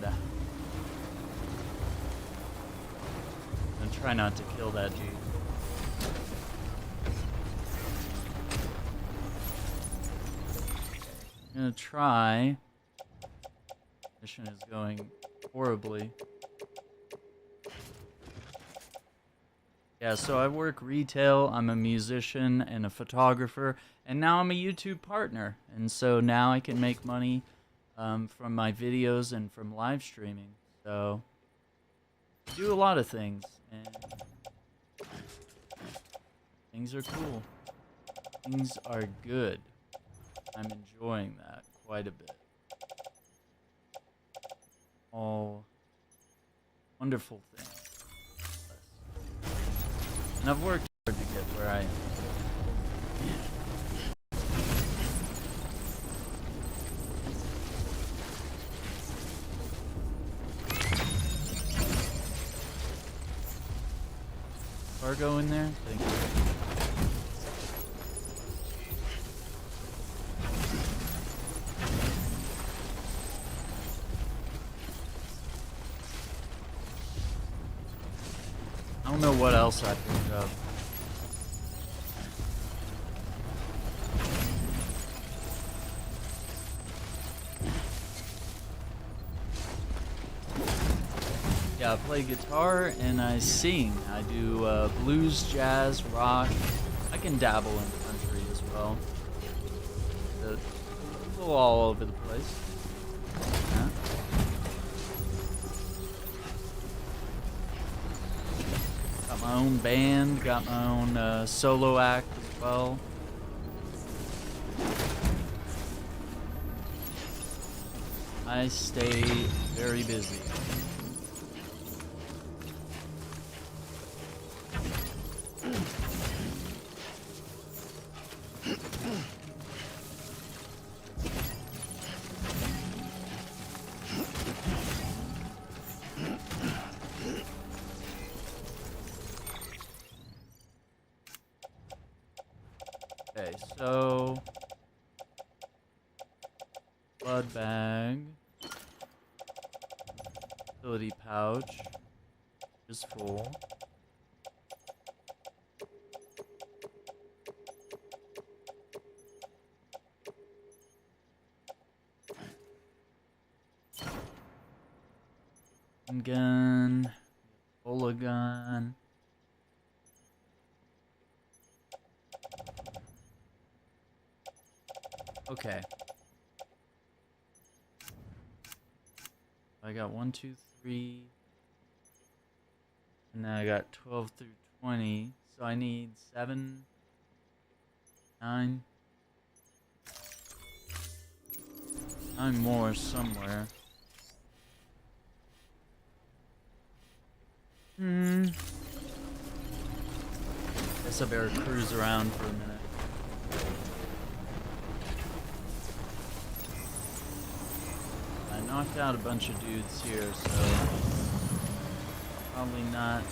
And try not to kill that G. I'm gonna try. Mission is going horribly. Yeah, so I work retail, I'm a musician and a photographer, and now I'm a YouTube partner. And so now I can make money from my videos and from live streaming. So I do a lot of things, and things are cool. Things are good. I'm enjoying that quite a bit. All wonderful things. And I've worked hard to get where I am. Cargo in there? Thank you. I don't know what else I picked up. Yeah, I play guitar and I sing. I do blues, jazz, rock. I can dabble in country as well. A little all over the place. Yeah. Got my own band, got my own solo act as well. I stay very busy. Okay, so blood bag, utility pouch is full. gun, Ebola gun. Okay. I got 1, 2, 3. And then I got 12 through 20. So I need 7, 9. 9 more somewhere. Guess I better cruise around for a minute. I knocked out a bunch of dudes here, so probably not.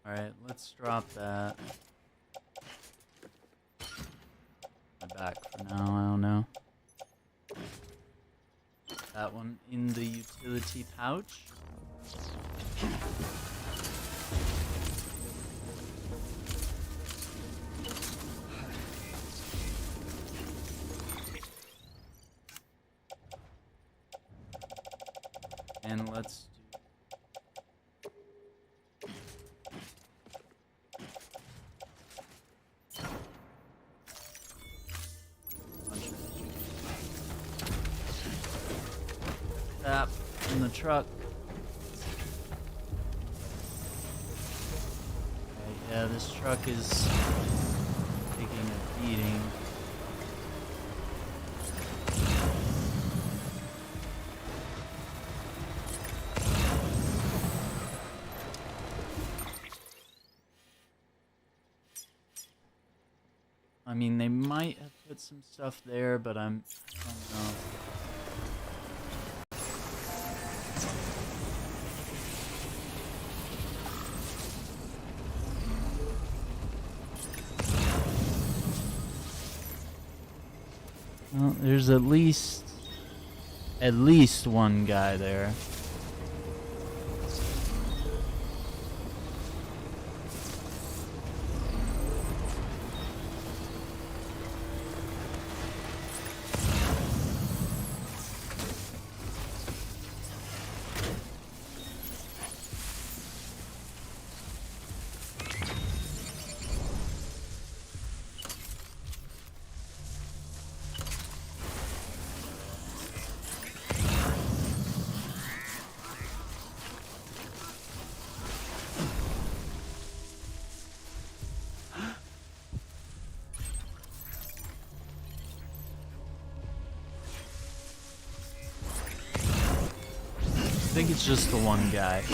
Alright, let's drop that. My back for now, I don't know. That one in the utility pouch. And let's tap in the truck. Okay, yeah, this truck is taking a beating. I mean, they might have put some stuff there, but I don't know. Well, there's at least one guy there. I think it's just the one guy.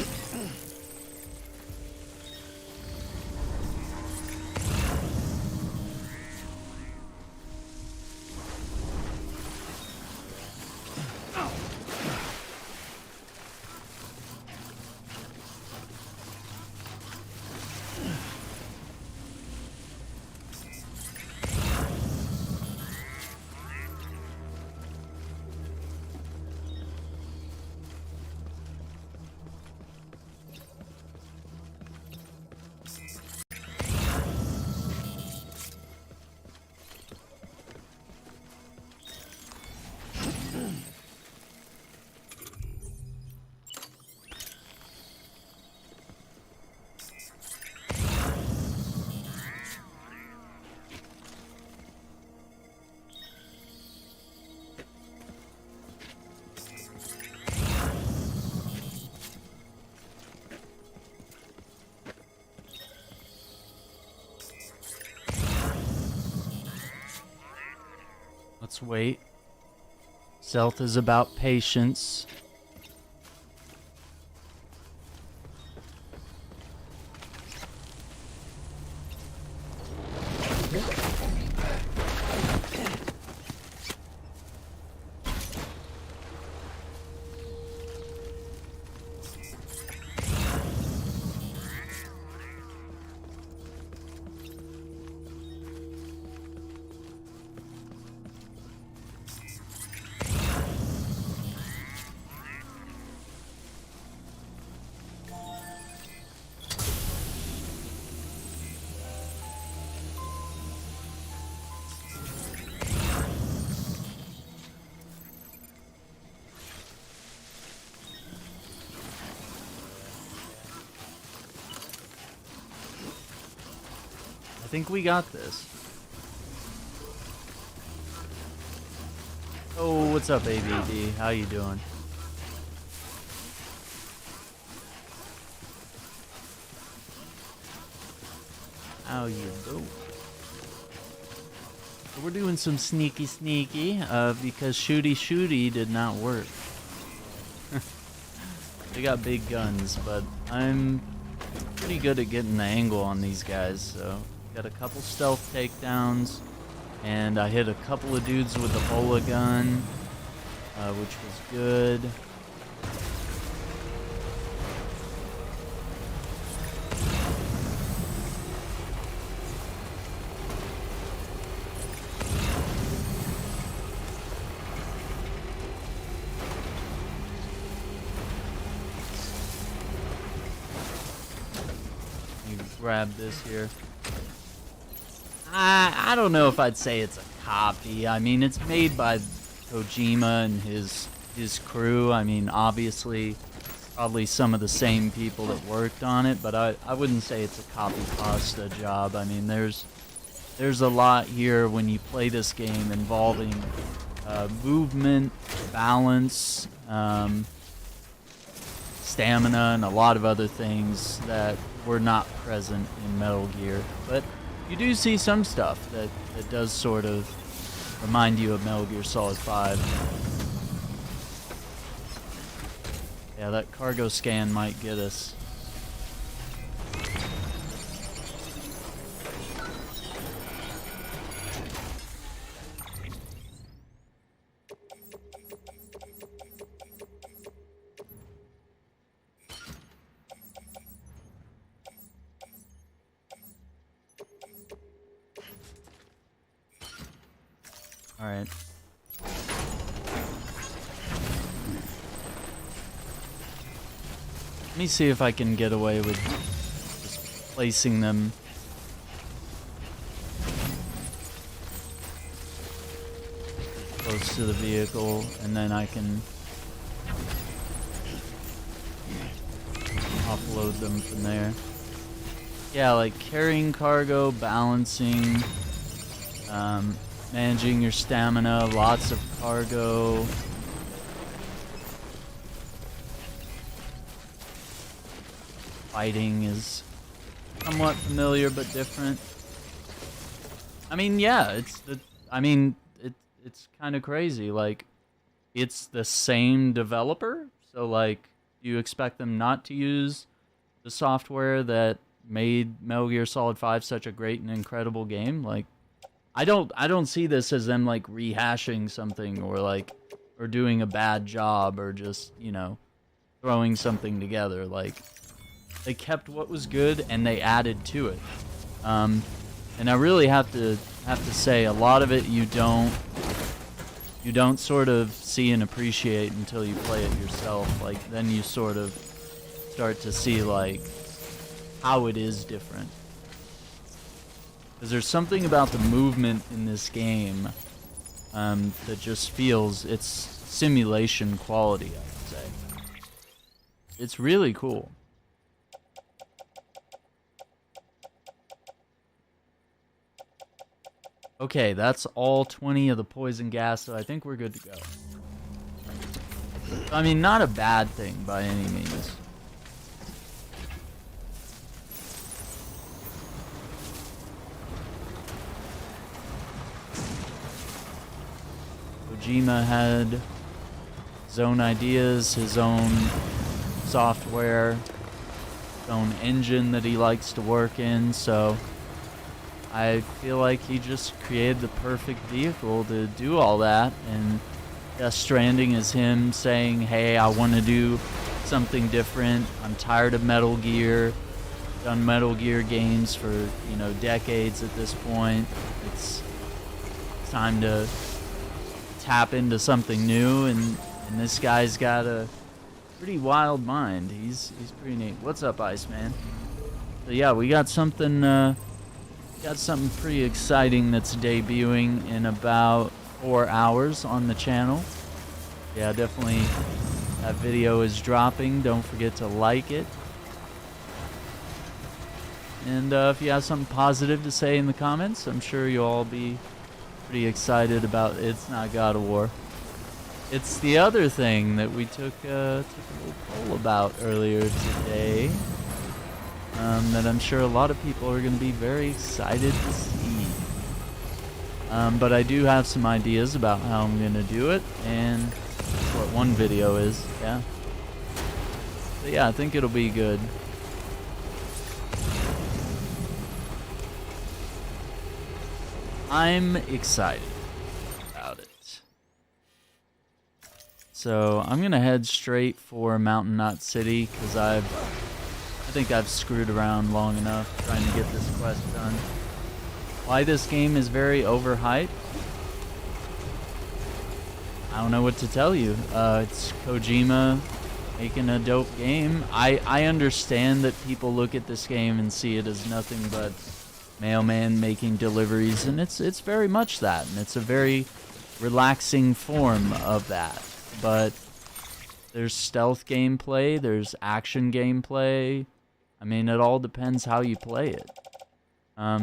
Let's wait. Stealth is about patience. I think we got this. Oh, what's up, ABD? How you doing? How you doing? So we're doing some sneaky because shooty did not work. They got big guns, but I'm pretty good at getting the angle on these guys, so got a couple stealth takedowns, and I hit a couple of dudes with the bola gun, which was good. Grab this here. I don't know if I'd say it's a copy. I mean, it's made by Kojima and his crew. I mean, obviously, probably some of the same people that worked on it, but I wouldn't say it's a copy pasta job. I mean, there's a lot here when you play this game involving movement, balance, stamina, and a lot of other things that were not present in Metal Gear. But you do see some stuff that does sort of remind you of Metal Gear Solid 5. Yeah, that cargo scan might get us. Alright. Let me see if I can get away with just placing them close to the vehicle, and then I can offload them from there. Yeah, like carrying cargo, balancing, managing your stamina, lots of cargo. Fighting is somewhat familiar but different. I mean, yeah, it's kind of crazy. Like, it's the same developer, so like, you expect them not to use the software that made Metal Gear Solid 5 such a great and incredible game? Like, I don't see this as them like rehashing something or doing a bad job or just, you know, throwing something together. Like, they kept what was good and they added to it. And I really have to say, a lot of it you don't sort of see and appreciate until you play it yourself. Like, then you sort of start to see like how it is different. Because there's something about the movement in this game that just feels, it's simulation quality, I would say. It's really cool. Okay, that's all 20 of the poison gas, so I think we're good to go. I mean, not a bad thing by any means. Kojima had his own ideas, his own software, his own engine that he likes to work in, so I feel like he just created the perfect vehicle to do all that, and Death Stranding is him saying, hey, I want to do something different. I'm tired of Metal Gear. Done Metal Gear games for, you know, decades at this point. It's time to tap into something new, and this guy's got a pretty wild mind. He's pretty neat. What's up, Iceman? So yeah, we got something pretty exciting that's debuting in about 4 hours on the channel. Yeah, definitely that video is dropping. Don't forget to like it. And if you have something positive to say in the comments, I'm sure you'll all be pretty excited about it. It's not God of War. It's the other thing that we took a little poll about earlier today. That I'm sure a lot of people are going to be very excited to see. But I do have some ideas about how I'm going to do it, and that's what one video is, yeah. But yeah, I think it'll be good. I'm excited about it. So I'm going to head straight for Mountain Knot City, because I think I've screwed around long enough trying to get this quest done. Why this game is very overhyped? I don't know what to tell you. It's Kojima making a dope game. I understand that people look at this game and see it as nothing but mailman making deliveries, and it's very much that, and it's a very relaxing form of that. But there's stealth gameplay, there's action gameplay. I mean, it all depends how you play it.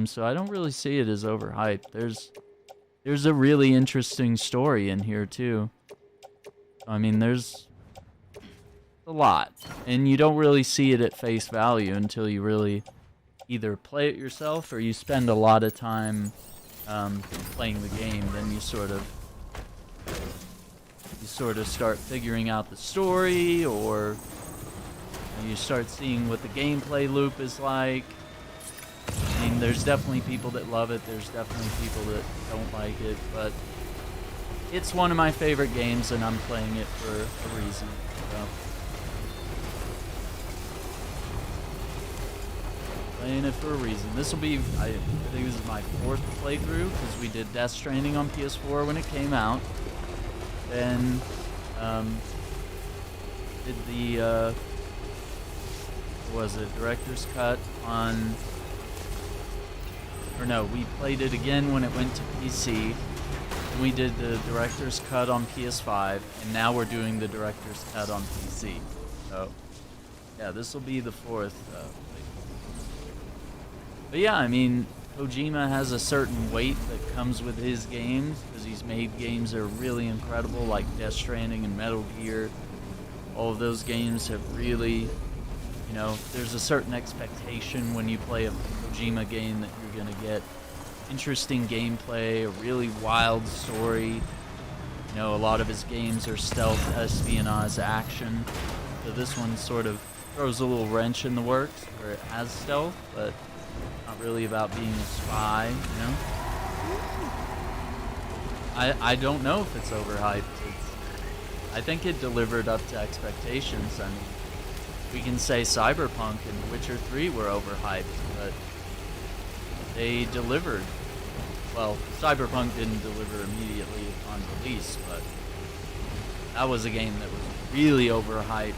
So I don't really see it as overhyped. There's a really interesting story in here too. I mean, there's a lot, and you don't really see it at face value until you really either play it yourself or you spend a lot of time playing the game. Then you sort of start figuring out the story, or you start seeing what the gameplay loop is like. I mean, there's definitely people that love it, there's definitely people that don't like it, but it's one of my favorite games, and I'm playing it for a reason. So. Playing it for a reason. This will be, I think this is my 4th playthrough, because we did Death Stranding on PS4 when it came out. Then, did the, what was it, director's cut on, or no, we played it again when it went to PC. And we did the director's cut on PS5, and now we're doing the director's cut on PC. So, yeah, this will be the 4th But yeah, I mean, Kojima has a certain weight that comes with his games, because he's made games that are really incredible, like Death Stranding and Metal Gear. All of those games have really, you know, there's a certain expectation when you play a Kojima game that you're going to get interesting gameplay, a really wild story. You know, a lot of his games are stealth, espionage, action. So this one sort of throws a little wrench in the works, where it has stealth, but not really about being a spy, you know? I don't know if it's overhyped. I think it delivered up to expectations. I mean, we can say Cyberpunk and Witcher 3 were overhyped, but they delivered. Well, Cyberpunk didn't deliver immediately on release, but that was a game that was really overhyped,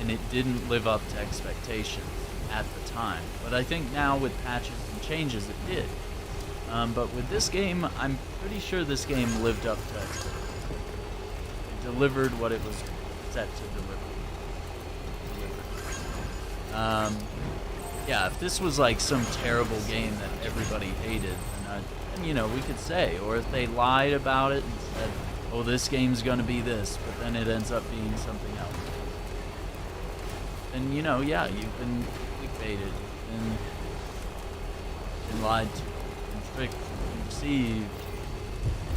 and it didn't live up to expectations at the time. But I think now with patches and changes it did. But with this game, I'm pretty sure this game lived up to expectations. It delivered what it was set to deliver. Yeah, if this was like some terrible game that everybody hated, then you know, we could say, or if they lied about it and said, oh, this game's gonna be this, but then it ends up being something else. And you know, yeah, you've been clickbaited, and been lied to, and tricked, and deceived.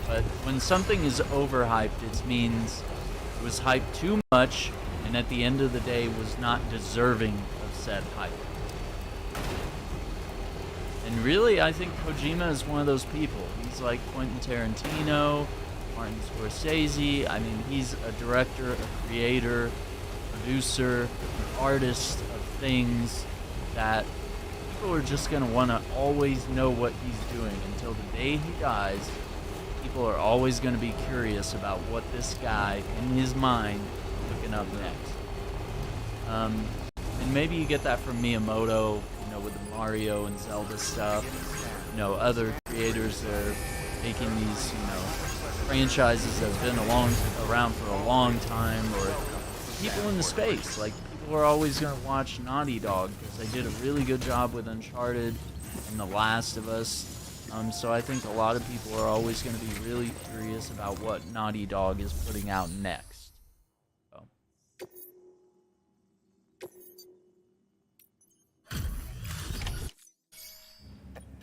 But when something is overhyped, it means it was hyped too much, and at the end of the day was not deserving of said hype. And really, I think Kojima is one of those people. He's like Quentin Tarantino, Martin Scorsese. I mean, he's a director, a creator, producer, an artist of things that people are just going to want to always know what he's doing until the day he dies. People are always going to be curious about what this guy, in his mind, is looking up next. And maybe you get that from Miyamoto, you know, with the Mario and Zelda stuff. You know, other creators that are making these, you know, franchises that have been around for a long time, or people in the space. Like, people are always going to watch Naughty Dog because they did a really good job with Uncharted and The Last of Us. So I think a lot of people are always going to be really curious about what Naughty Dog is putting out next. So. I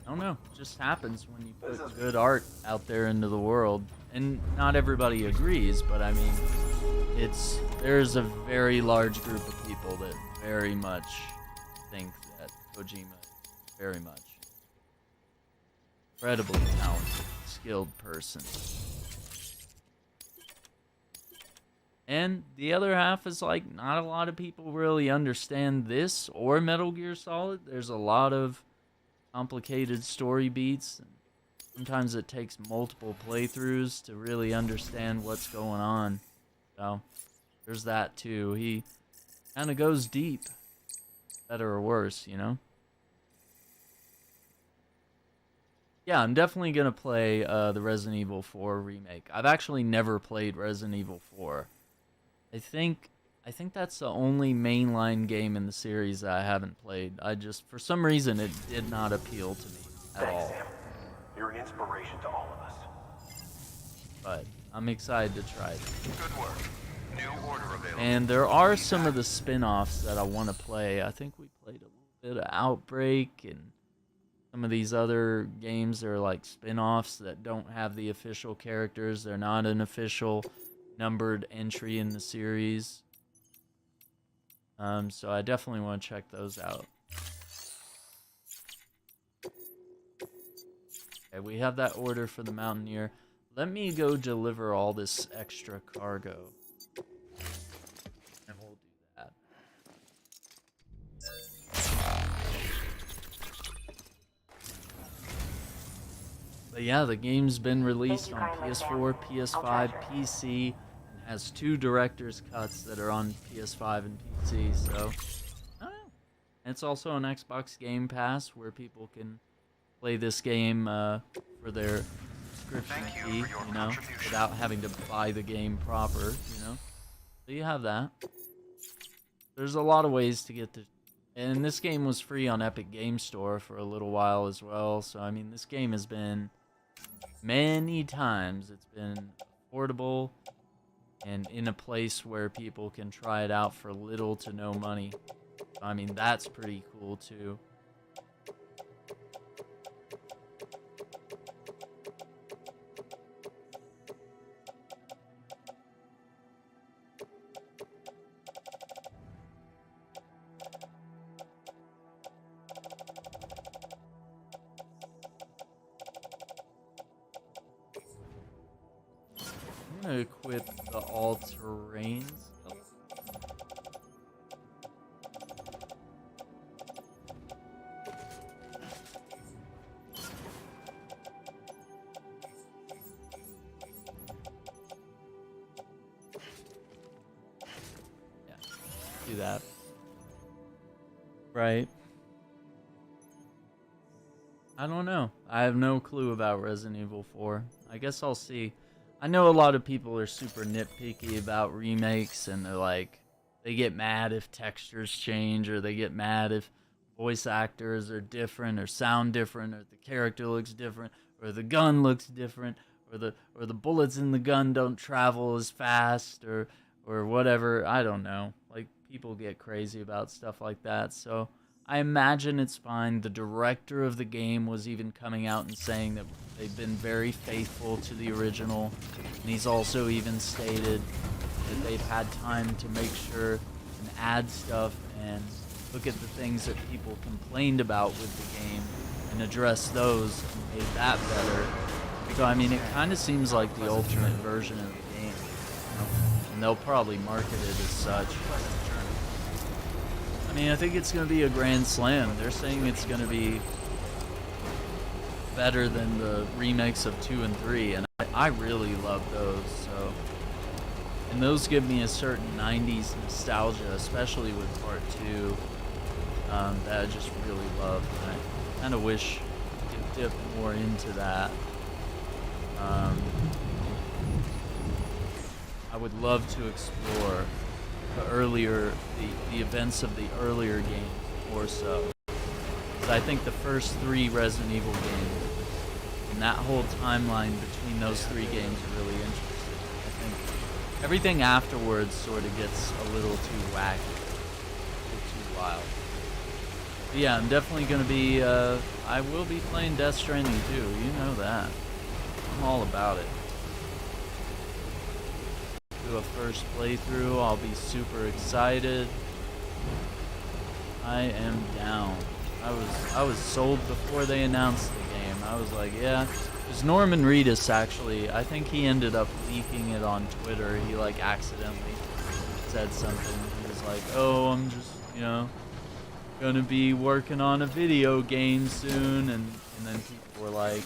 don't know. It just happens when you put good art out there into the world. And not everybody agrees, but I mean, there's a very large group of people that very much think that Kojima is very much incredibly talented, skilled person. And the other half is like, not a lot of people really understand this or Metal Gear Solid. There's a lot of complicated story beats, and sometimes it takes multiple playthroughs to really understand what's going on. So there's that too. He kind of goes deep, better or worse, you know. Yeah, I'm definitely gonna play the Resident Evil 4 remake. I've actually never played Resident Evil 4. I think that's the only mainline game in the series that I haven't played. For some reason, it did not appeal to me at all. Thanks, Sam. You're an inspiration to all of us. But I'm excited to try it. Good work. New order available. And there are some of the spin-offs that I want to play. I think we played a little bit of Outbreak and some of these other games that are like spin-offs that don't have the official characters. They're not an official numbered entry in the series. So I definitely want to check those out. Okay, we have that order for the Mountaineer. Let me go deliver all this extra cargo. And we'll do that. But yeah, the game's been released on PS4, PS5, PC, and has 2 director's cuts that are on PS5 and PC, so I don't know. And it's also on Xbox Game Pass, where people can play this game for their subscription fee, you know, without having to buy the game proper, you know. So you have that. There's a lot of ways to get to, and this game was free on Epic Game Store for a little while as well. So I mean, this game has been many times. It's been affordable and in a place where people can try it out for little to no money. I mean, that's pretty cool too. I'm gonna equip the all-terrain stuff. Yeah, do that. Right. I don't know. I have no clue about Resident Evil 4. I guess I'll see. I know a lot of people are super nitpicky about remakes, and they're like, they get mad if textures change, or they get mad if voice actors are different, or sound different, or the character looks different, or the gun looks different, or the bullets in the gun don't travel as fast, or whatever. I don't know. Like, people get crazy about stuff like that, so I imagine it's fine. The director of the game was even coming out and saying that they've been very faithful to the original, and he's also even stated that they've had time to make sure and add stuff and look at the things that people complained about with the game and address those and made that better. So I mean, it kind of seems like the ultimate version of the game, you know? And they'll probably market it as such. I mean, I think it's going to be a grand slam. They're saying it's going to be better than the remakes of 2 and 3, and I really love those. So, and those give me a certain 90s nostalgia, especially with Part 2, that I just really love. And I kind of wish I could dip more into that. I would love to explore the events of the earlier games more so. Because I think the first 3 Resident Evil games and that whole timeline between those 3 games are really interesting. I think everything afterwards sort of gets a little too wacky, a little too wild. But yeah, I'm definitely going to be, I will be playing Death Stranding too, you know that. I'm all about it. Do a first playthrough, I'll be super excited. I am down. I was sold before they announced the game. I was like, yeah. Because Norman Reedus actually, I think he ended up leaking it on Twitter. He like accidentally said something. He was like, oh, I'm just, you know, gonna be working on a video game soon. And then people were like,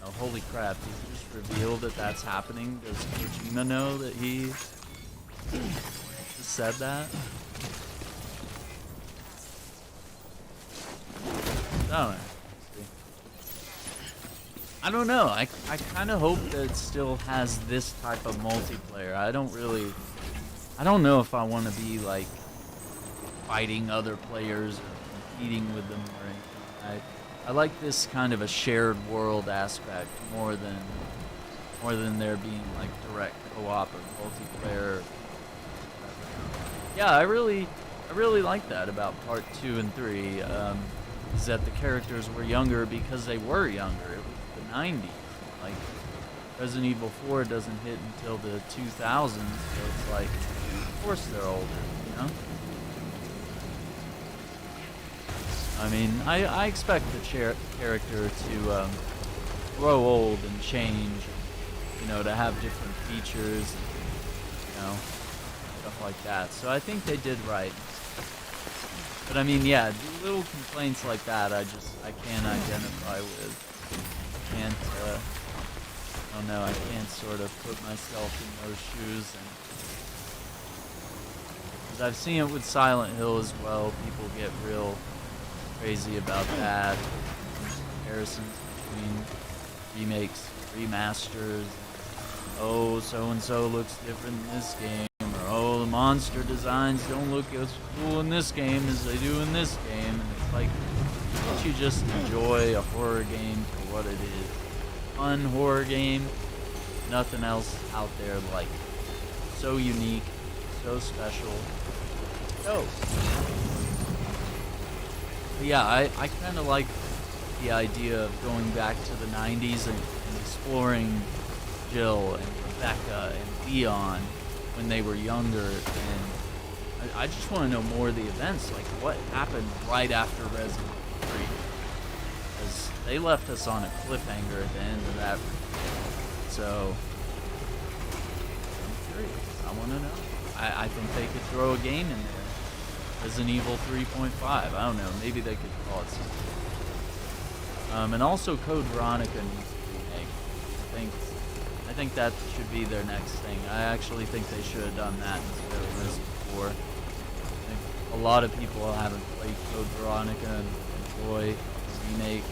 oh, holy crap, he just revealed that that's happening. Does Kojima know that he just said that? I don't know. I kind of hope that it still has this type of multiplayer. I don't know if I want to be like fighting other players or competing with them or anything. I like this kind of a shared world aspect more than there being like direct co-op or multiplayer. Yeah, I really like that about Part 2 and 3. Is that the characters were younger because they were younger. It was the 90s. Like, Resident Evil 4 doesn't hit until the 2000s, so it's like, of course they're older, you know? I mean, I expect the character to grow old and change, you know, to have different features, you know, stuff like that. So I think they did right. But I mean, yeah, little complaints like that, I can't identify with. I don't know, I can't sort of put myself in those shoes. Because I've seen it with Silent Hill as well. People get real crazy about that. Comparisons between remakes, remasters. Oh, so-and-so looks different in this game. Oh, the monster designs don't look as cool in this game as they do in this game. And it's like, can't you just enjoy a horror game for what it is? Fun horror game, nothing else out there like it. So unique, so special. Oh. But yeah, I kind of like the idea of going back to the 90s and exploring Jill and Rebecca and Leon when they were younger, and I just want to know more of the events, like what happened right after Resident Evil 3, because they left us on a cliffhanger at the end of that, so I'm curious, I want to know. I think they could throw a game in there, Resident Evil 3.5, I don't know, maybe they could call it something. And also Code Veronica needs to be remade. I think that should be their next thing. I actually think they should have done that instead of Resident 4. I think a lot of people haven't played Code Veronica and enjoy the remake,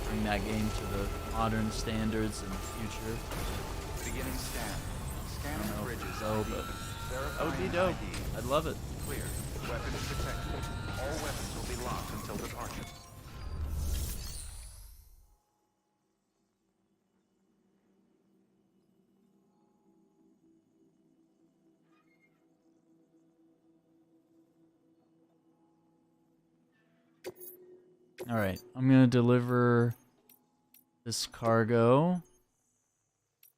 bring that game to the modern standards in the future. Beginning scan. Scanning bridges. But that would be dope. I'd love it. Clear. Weapons detected. All weapons will be locked until departure. Alright, I'm gonna deliver this cargo.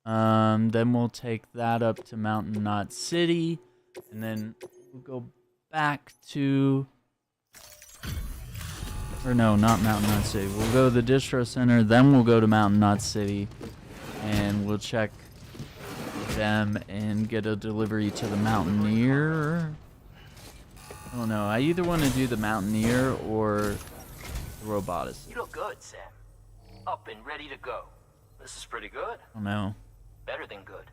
Then we'll take that up to Mountain Knot City, and then we'll go back to... Or no, not Mountain Knot City. We'll go to the distro center, then we'll go to Mountain Knot City, and we'll check them and get a delivery to the Mountaineer. I don't know. I either want to do the Mountaineer or the Robotus. You look good, Sam. Up and ready to go. This is pretty good. I don't know. Better than good.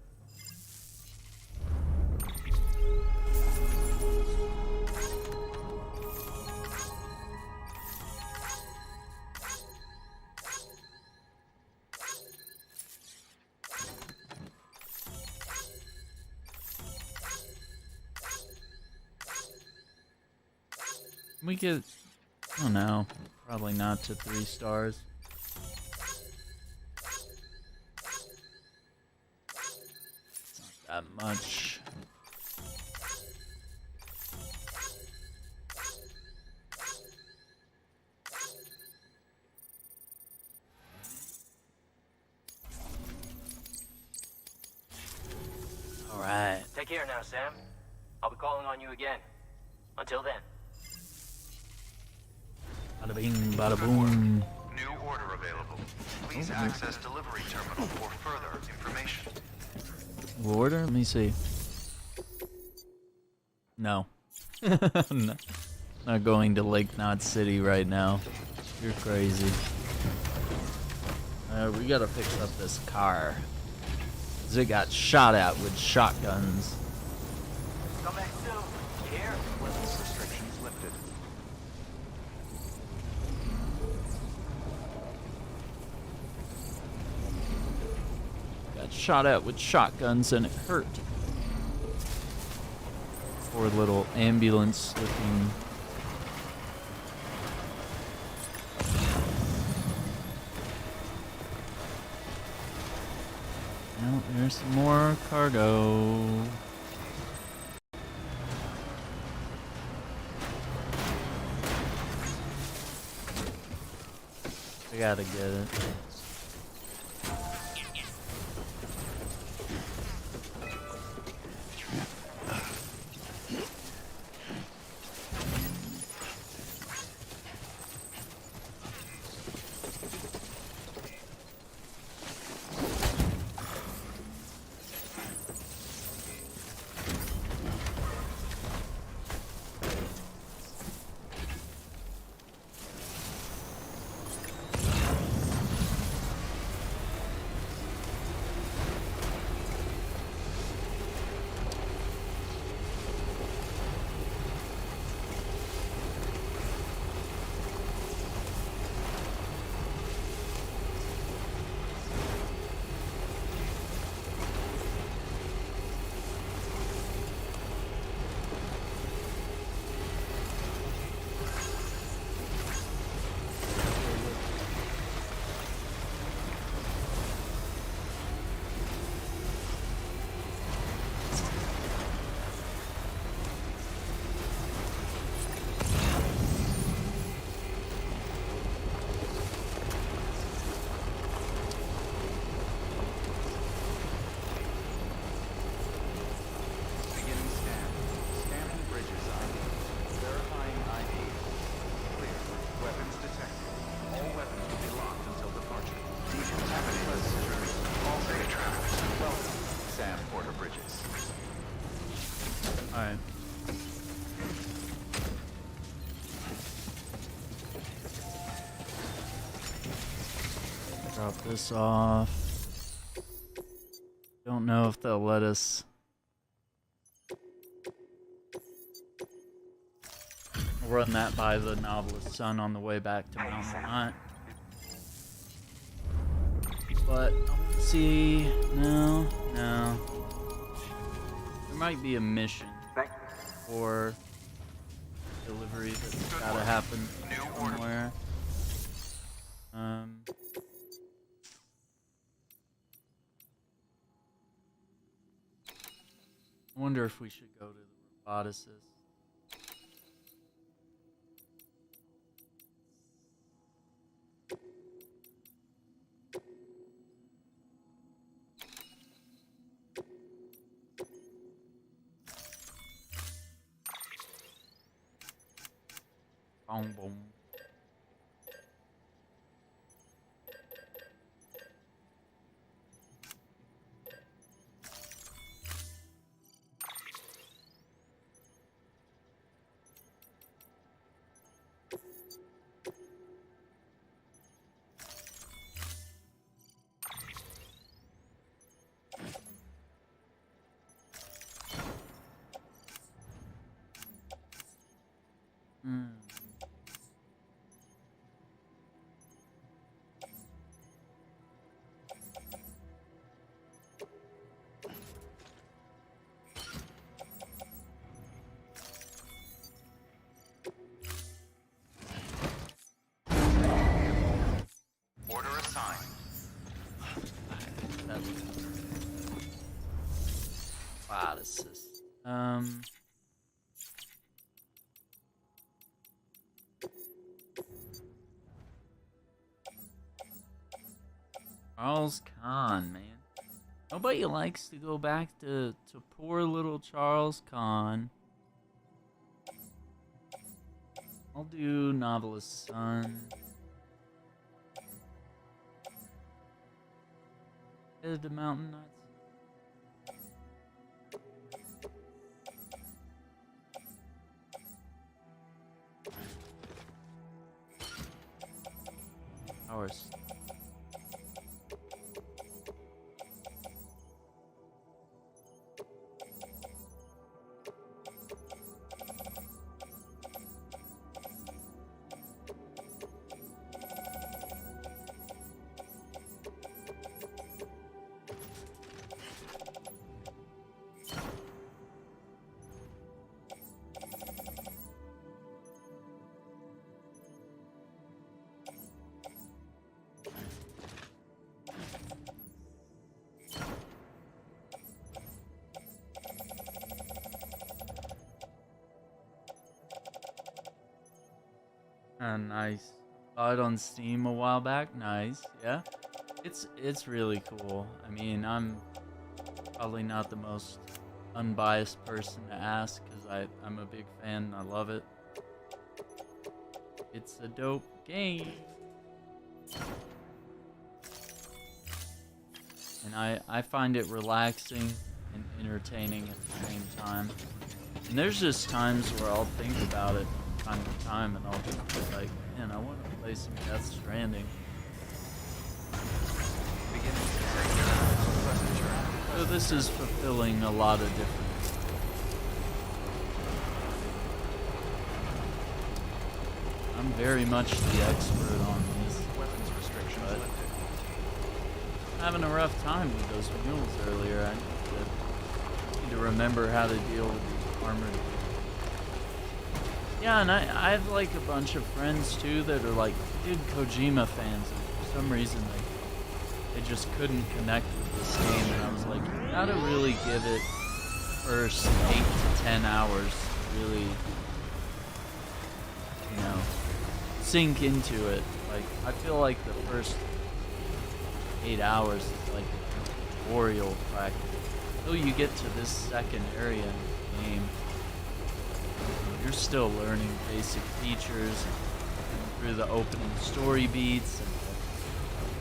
Can we get... I don't know. Probably not to 3 stars. Not that much. Alright. Take care now, Sam. I'll be calling on you again. Until then. Bada bing, bada boom. New order available. Please access delivery terminal for further information. Order? Let me see. No. I'm not going to Lake Knot City right now. You're crazy. We gotta fix up this car. 'Cause it got shot at with shotguns. Come back soon. You hear? Weapons restrictions lifted. Got shot at with shotguns and it hurt. Poor little ambulance looking. Well, there's some more cargo. I gotta get it. Beginning scan. Scanning bridges ID. Verifying ID. Clear. Weapons detected. All weapons will be locked until departure. Decontaminate security. All data travelers. Welcome, Sam Porter Bridges. Alright. Drop this off. Don't know if they'll let us. I'll run that by the novelist's son on the way back to Mount Knot. But let's see. No. There might be a mission or delivery that's gotta happen somewhere. I wonder if we should go to the Robotises. Boom, boom. Order assigned. Wow, this is Charles Kahn, man. Nobody likes to go back to poor little Charles Kahn. I'll do Novelist's Son. Headed to Mountain Nuts. Ours. Nice. Saw it on Steam a while back. Nice. Yeah. It's really cool. I mean, I'm probably not the most unbiased person to ask because I'm a big fan and I love it. It's a dope game. And I find it relaxing and entertaining at the same time. And there's just times where I'll think about it from time to time and I'll just be like, man, I want to play some Death Stranding. So this is fulfilling a lot of different. I'm very much the expert on these Weapons restrictions but lifted. having a rough time with those mules earlier. I need to remember how to deal with these armored. Yeah, and I have like a bunch of friends too that are like big Kojima fans, and for some reason they just couldn't connect with this game, and I was like, you gotta really give it first 8 to 10 hours to really, you know, sink into it. Like, I feel like the first 8 hours is like a tutorial practice. Until you get to this second area in the game, you're still learning basic features and through the opening story beats, and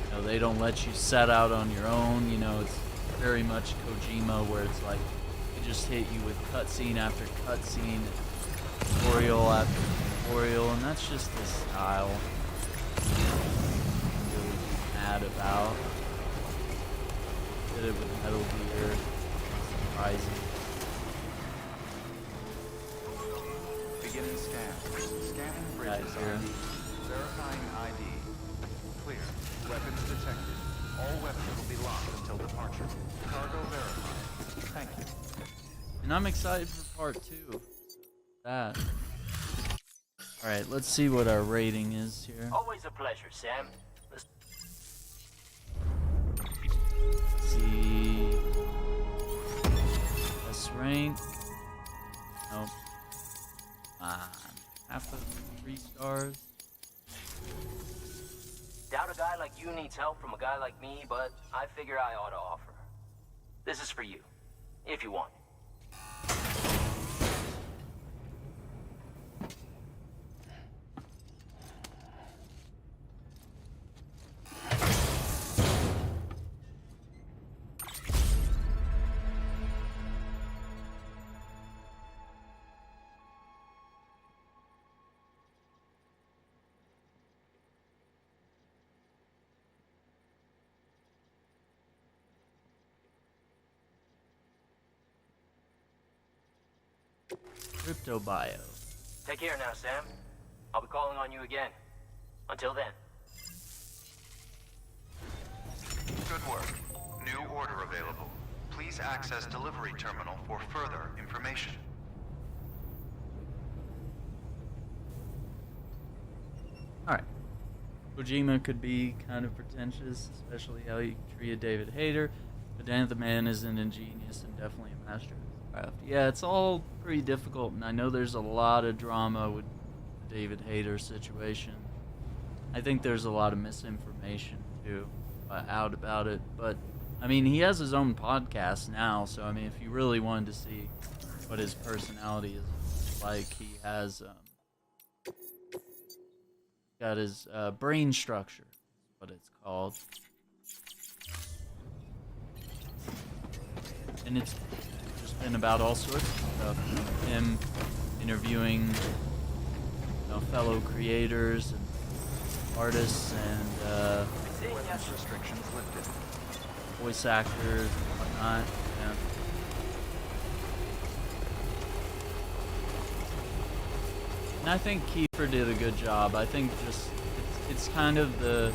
you know, they don't let you set out on your own. You know, it's very much Kojima, where it's like they just hit you with cutscene after cutscene, tutorial after tutorial, and that's just his style. I'm really mad about. Did it with Metal Gear. Surprising. Beginning scan. Scanning bridges here. ID. Verifying ID. Clear. Weapons detected. All weapons will be locked until departure. Cargo verified. Thank you. And I'm excited for part 2. That. Alright, let's see what our rating is here. Always a pleasure, Sam. Let's see. S rank. Nope. Half of 3 stars. Doubt a guy like you needs help from a guy like me, but I figure I ought to offer. This is for you, if you want. Crypto bio. Take care now, Sam. I'll be calling on you again. Until then. Good work. New order available. Please access delivery terminal for further information. Alright. Kojima could be kind of pretentious, especially how he treated David Hayter, but Dan the man is an ingenious and definitely a master of his craft. Yeah, it's all pretty difficult, and I know there's a lot of drama with the David Hayter situation. I think there's a lot of misinformation, too, out about it, but, I mean, he has his own podcast now, so, I mean, if you really wanted to see what his personality is like, he has, got his brain structure, is what it's called. And it's just been about all sorts of stuff. Him interviewing, fellow creators and artists and Weapons restrictions lifted. voice actors and whatnot. Yeah. And I think Kiefer did a good job. I think just it's kind of the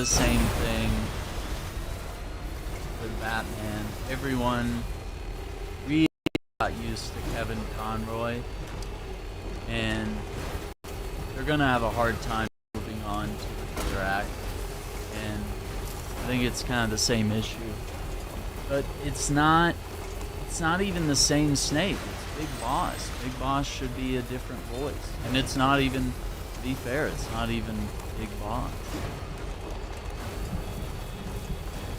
same thing with Batman. Everyone really got used to Kevin Conroy, and they're gonna have a hard time moving on to another act. And I think it's kind of the same issue, but it's not even the same Snake. It's Big Boss. Big Boss should be a different voice, and it's not even, to be fair, it's not even Big Boss.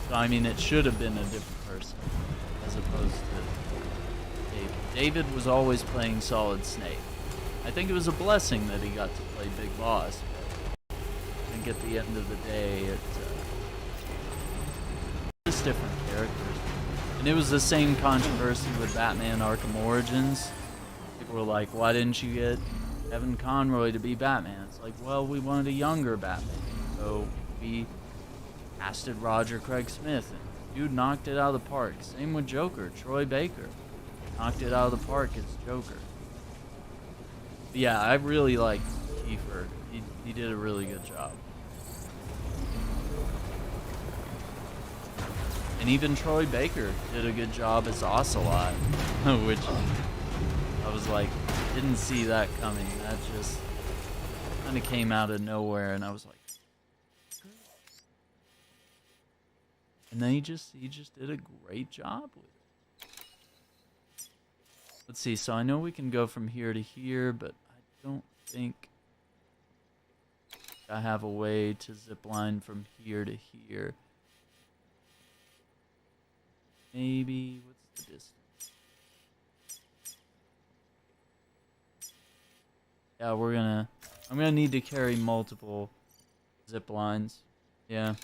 So I mean, it should have been a different person as opposed to David. David was always playing Solid Snake. I think it was a blessing that he got to play Big Boss. But I think at the end of the day, it's just different characters. And it was the same controversy with Batman Arkham Origins. People were like, why didn't you get Kevin Conroy to be Batman? It's like, well, we wanted a younger Batman. So we casted Roger Craig Smith, and dude knocked it out of the park. Same with Joker. Troy Baker knocked it out of the park as Joker. But yeah, I really liked Kiefer. He did a really good job. And even Troy Baker did a good job as Ocelot, which I was like, didn't see that coming. That just kind of came out of nowhere, and I was like, and then he just did a great job with it. Let's see, so I know we can go from here to here, but I don't think I have a way to zip line from here to here. Maybe, what's the distance? Yeah, I'm gonna need to carry multiple zip lines. Yeah.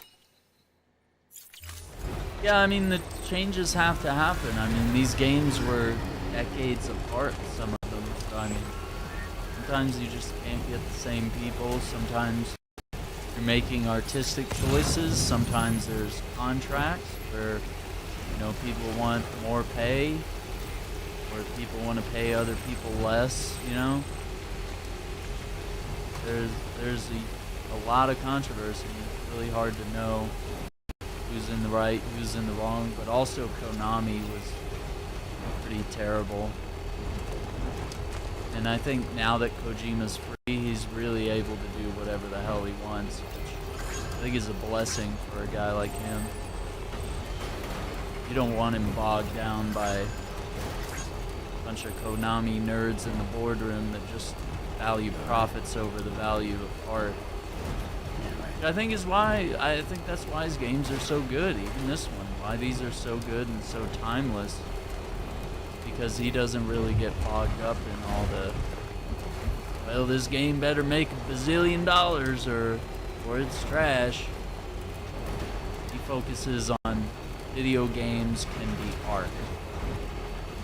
Yeah, I mean, the changes have to happen. I mean, these games were decades apart, some of them. So, I mean, sometimes you just can't get the same people. Sometimes you're making artistic choices. Sometimes there's contracts where, people want more pay, or people want to pay other people less, There's a lot of controversy. It's really hard to know who's in the right, who's in the wrong, but also Konami was pretty terrible. And I think now that Kojima's free, he's really able to do whatever the hell he wants, which I think is a blessing for a guy like him. You don't want him bogged down by a bunch of Konami nerds in the boardroom that just value profits over the value of art. I think that's why his games are so good, even this one. Why these are so good and so timeless. Because he doesn't really get bogged up in all the, well, this game better make $1 bazillion or it's trash. He focuses on video games can be art.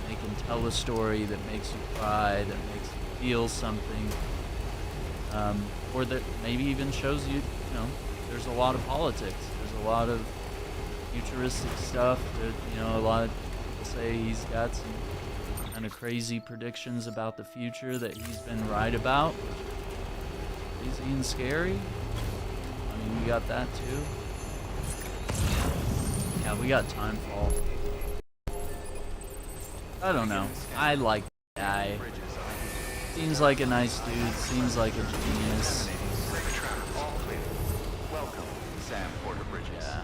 They can tell a story that makes you cry, that makes you feel something, or that maybe even shows you, there's a lot of politics. There's a lot of futuristic stuff. That, a lot of say he's got some kind of crazy predictions about the future that he's been right about. Crazy and scary. I mean, we got that too. Yeah, we got Timefall. I don't know. I like the guy. Seems like a nice dude. Seems like a genius. All clear. Welcome, Sam Porter Bridges. Yeah.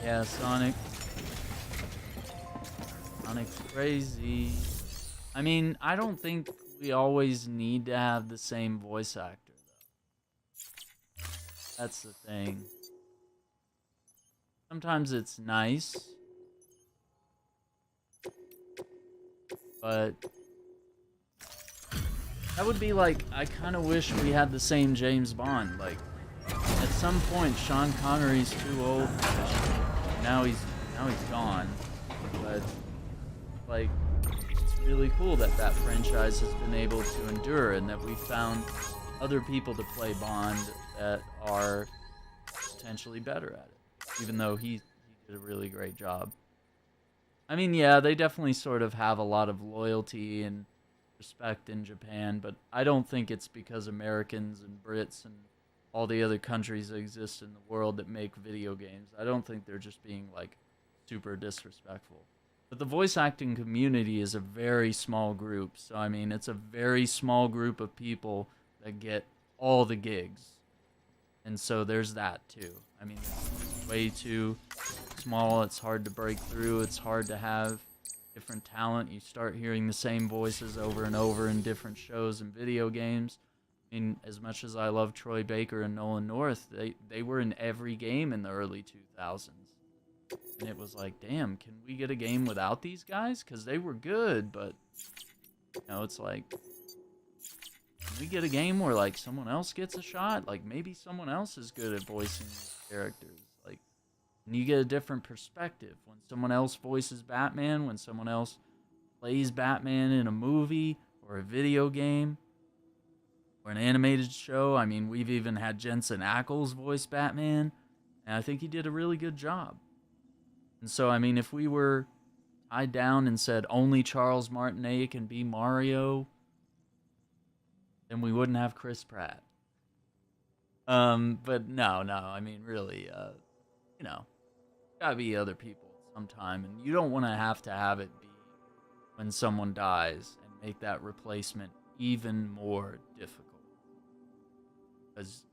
Yeah, Sonic. Sonic's crazy. I mean, I don't think we always need to have the same voice actor, though. That's the thing. Sometimes it's nice, but that would be like, I kind of wish we had the same James Bond. Like, at some point, Sean Connery's too old. Now he's gone. But like, it's really cool that that franchise has been able to endure, and that we found other people to play Bond that are potentially better at it, even though he did a really great job. I mean, yeah, they definitely sort of have a lot of loyalty and respect in Japan, but I don't think it's because Americans and Brits and all the other countries that exist in the world that make video games. I don't think they're just being, like, super disrespectful. But the voice acting community is a very small group, so I mean, it's a very small group of people that get all the gigs. And so there's that too. I mean, it's way too small, it's hard to break through, it's hard to have different talent. You start hearing the same voices over and over in different shows and video games. I mean, as much as I love Troy Baker and Nolan North, they were in every game in the early 2000s. And it was like, damn, can we get a game without these guys? Because they were good, but, you know, it's like, can we get a game where, like, someone else gets a shot? Like, maybe someone else is good at voicing these characters. Like, and you get a different perspective. When someone else voices Batman, when someone else plays Batman in a movie or a video game or an animated show. I mean, we've even had Jensen Ackles voice Batman, and I think he did a really good job. And so, I mean, if we were tied down and said only Charles Martinet can be Mario, then we wouldn't have Chris Pratt. But no, I mean, really, you know, gotta be other people sometime, and you don't want to have it be when someone dies and make that replacement even more difficult, because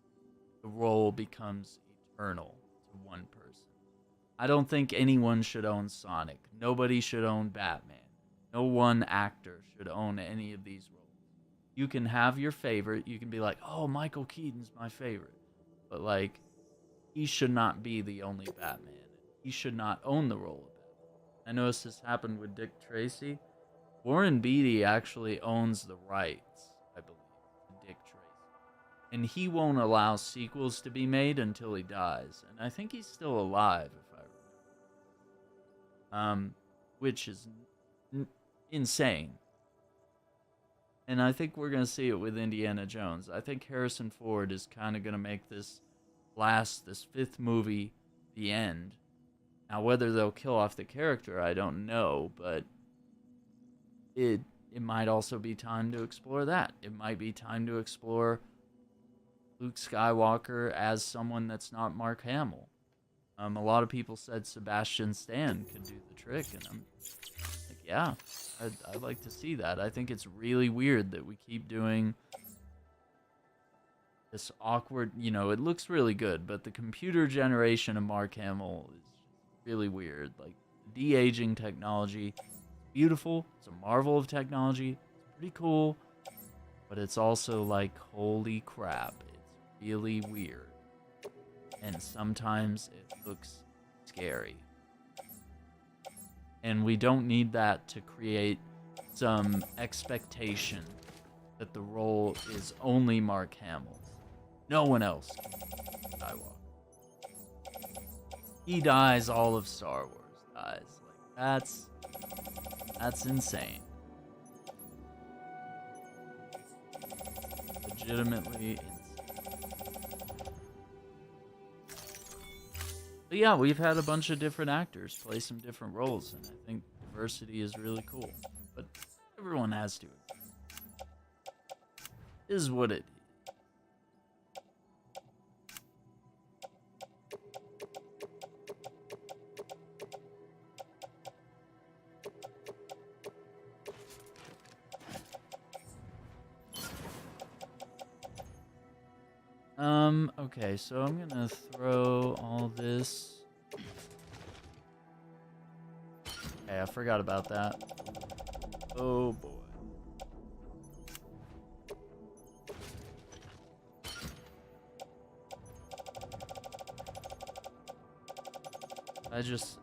the role becomes eternal to one person. I don't think anyone should own Sonic. Nobody should own Batman. No one actor should own any of these roles. You can have your favorite. You can be like, oh, Michael Keaton's my favorite. But, like, he should not be the only Batman. He should not own the role of Batman. I noticed this happened with Dick Tracy. Warren Beatty actually owns the rights, I believe, to Dick Tracy. And he won't allow sequels to be made until he dies. And I think he's still alive, if I remember. Which is insane. And I think we're going to see it with Indiana Jones. I think Harrison Ford is kind of going to make this fifth movie the end. Now, whether they'll kill off the character, I don't know, but it might also be time to explore that. It might be time to explore Luke Skywalker as someone that's not Mark Hamill. A lot of people said Sebastian Stan could do the trick, and I'm like, yeah, I'd like to see that. I think it's really weird that we keep doing this awkward, you know, it looks really good, but the computer generation of Mark Hamill is really weird. Like, de-aging technology, beautiful, it's a marvel of technology, it's pretty cool, but it's also like, holy crap, it's really weird. And sometimes it looks scary. And we don't need that to create some expectation that the role is only Mark Hamill. No one else can be Skywalker. He dies, all of Star Wars dies. Like, that's insane. Legitimately insane. But yeah, we've had a bunch of different actors play some different roles, and I think diversity is really cool. But everyone has to. Is what it is. Okay, so I'm gonna throw all this. Okay, I forgot about that. Oh boy.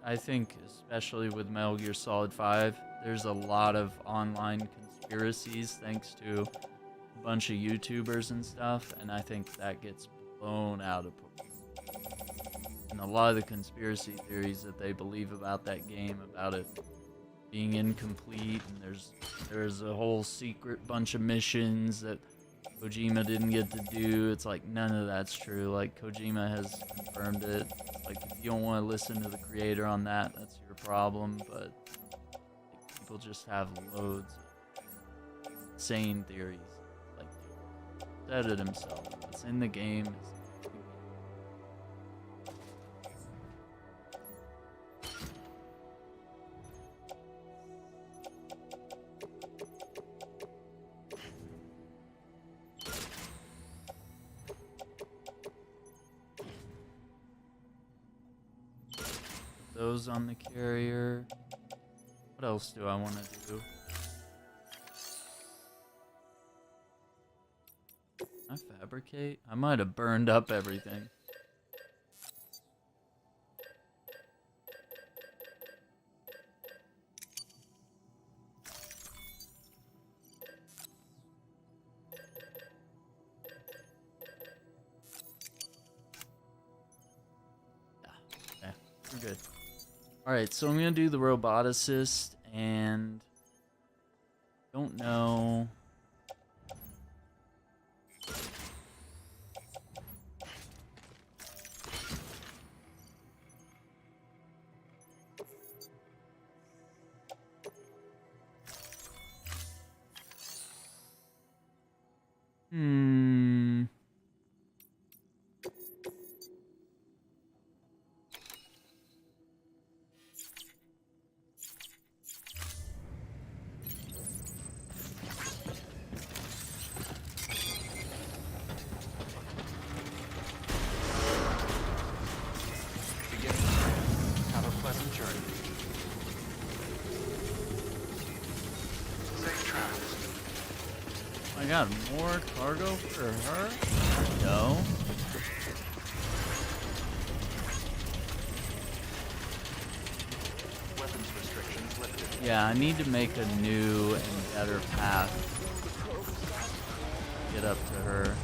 I think, especially with Metal Gear Solid 5, there's a lot of online conspiracies thanks to a bunch of YouTubers and stuff, and I think that gets blown out of proportion. And a lot of the conspiracy theories that they believe about that game, about it being incomplete, and there's a whole secret bunch of missions that Kojima didn't get to do. It's like, none of that's true. Like, Kojima has confirmed it. Like, if you don't want to listen to the creator on that, that's your problem. But like, people just have loads of insane theories. Like, said it himself. It's in the game. Those on the carrier. What else do I want to do? I fabricate? I might have burned up everything. Yeah, we're good. Alright, so I'm gonna do the roboticist, and don't know. I got more cargo for her? No. Weapons restrictions lifted. Yeah, I need to make a new and better path. Get up to her.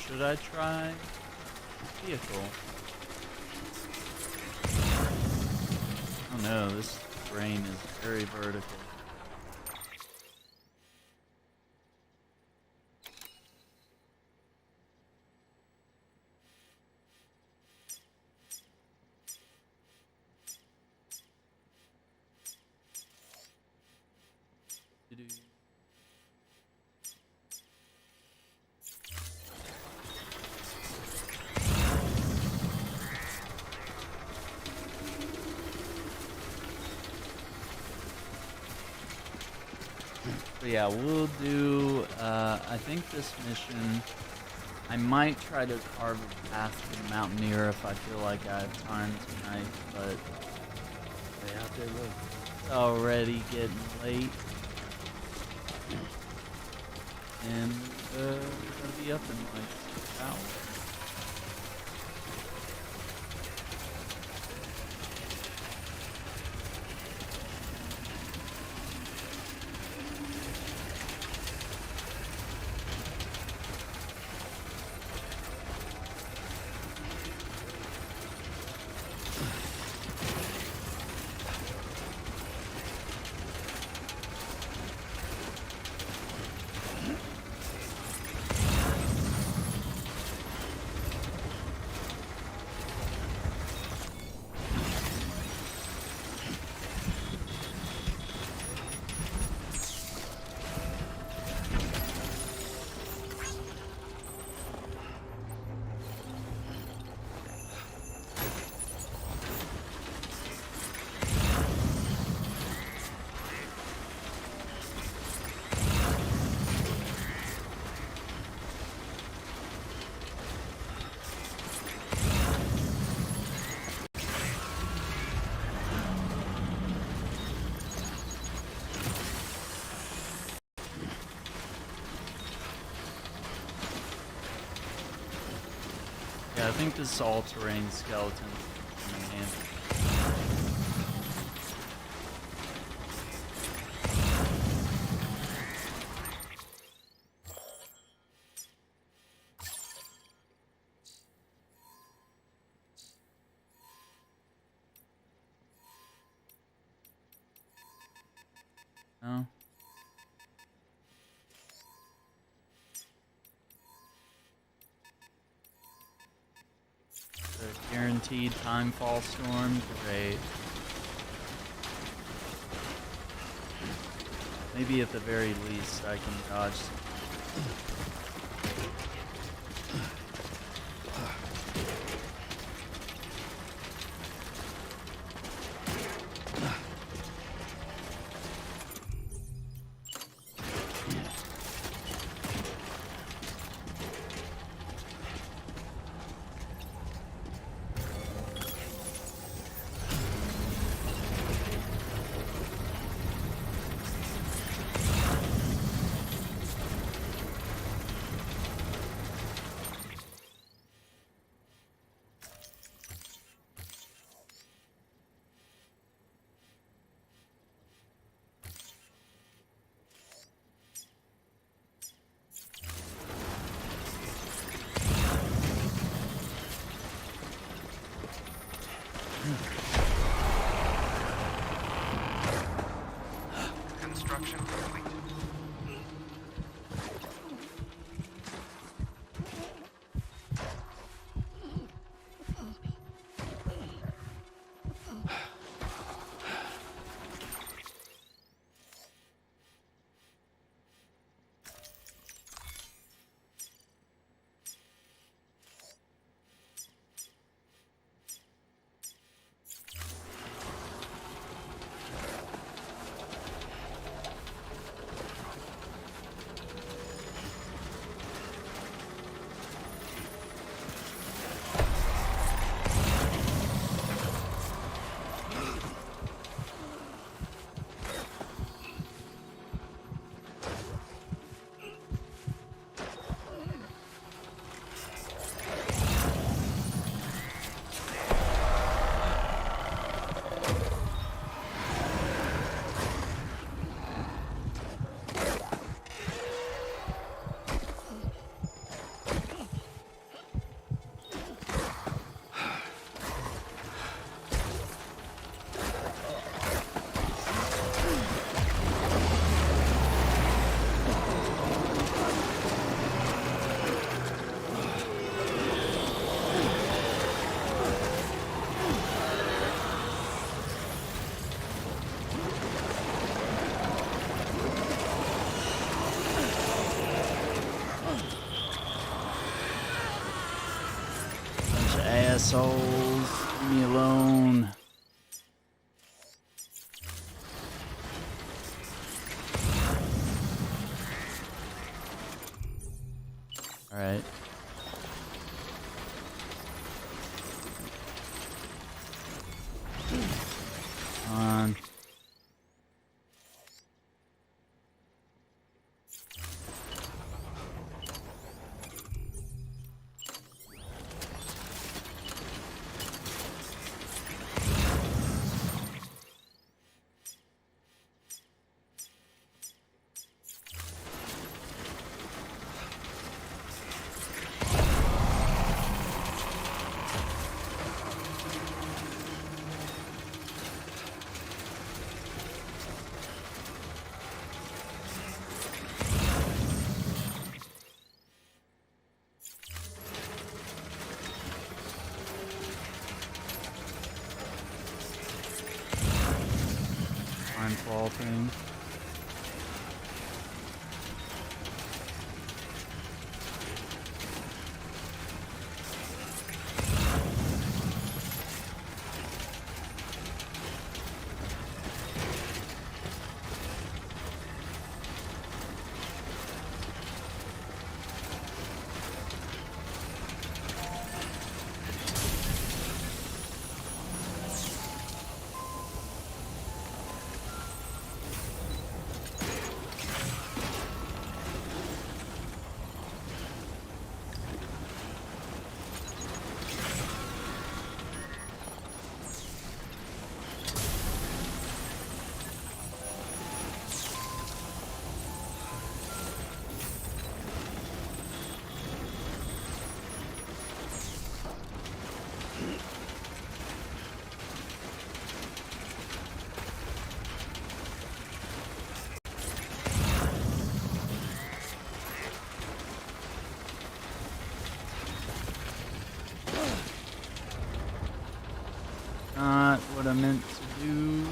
Should I try vehicle? Oh no, this brain is very vertical. But yeah, we'll do, I think this mission, I might try to carve a path to the Mountaineer if I feel like I have time tonight, but Stay out there, look. it's already getting late. And, we're gonna be up in like 6 hours. Yeah, I think this all-terrain skeleton is in hand. No. The guaranteed timefall storm, great. Maybe at the very least I can dodge some. Construction complete. Assholes, leave me alone. Alright. On. Fall thing. Not what I meant to do.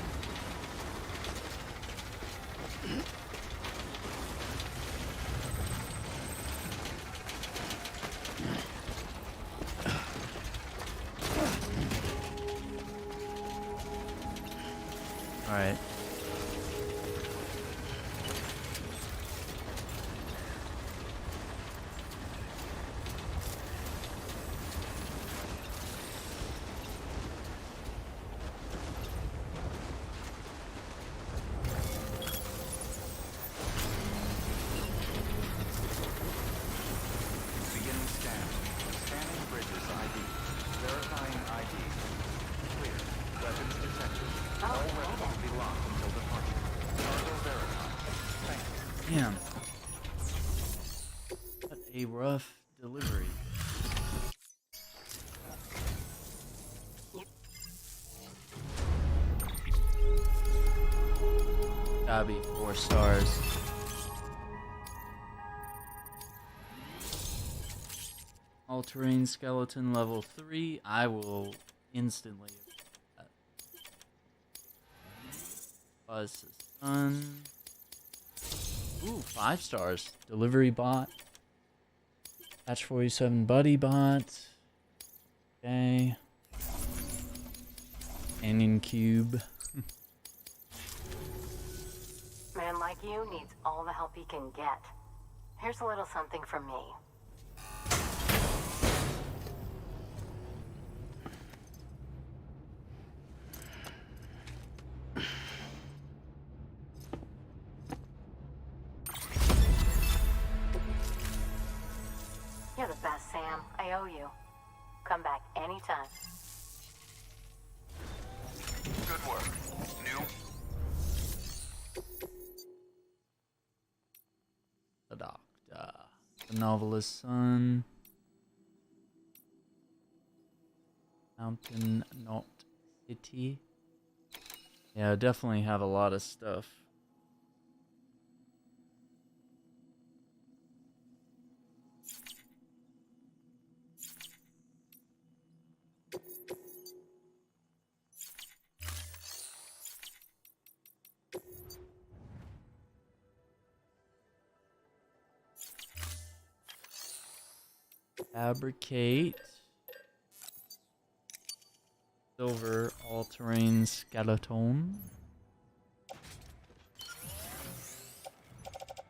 All right. Beginning scan. Scanning bridges ID. Verifying ID. Clear. Weapons detected. All weapons will be locked until departure. Cargo verified. Thank you. Damn. What a rough delivery. Gotta be 4 stars. All-terrain skeleton level 3. I will instantly. Buzz the sun. Ooh, 5 stars. Delivery bot. Patch 47 buddy bot. Okay. Canyon cube. Man like you needs all the help he can get. Here's a little something from me. You're the best, Sam. I owe you. Come back anytime. Good work. New. The Doctor. The Novelist's Son. Mountain Knot City. Yeah, definitely have a lot of stuff. Fabricate. Silver all-terrain skeleton.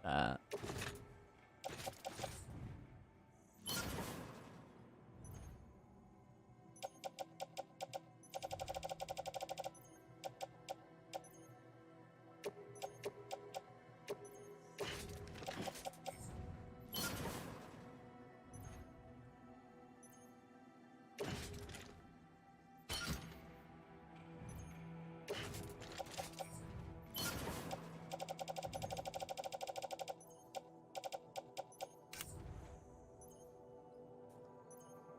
That.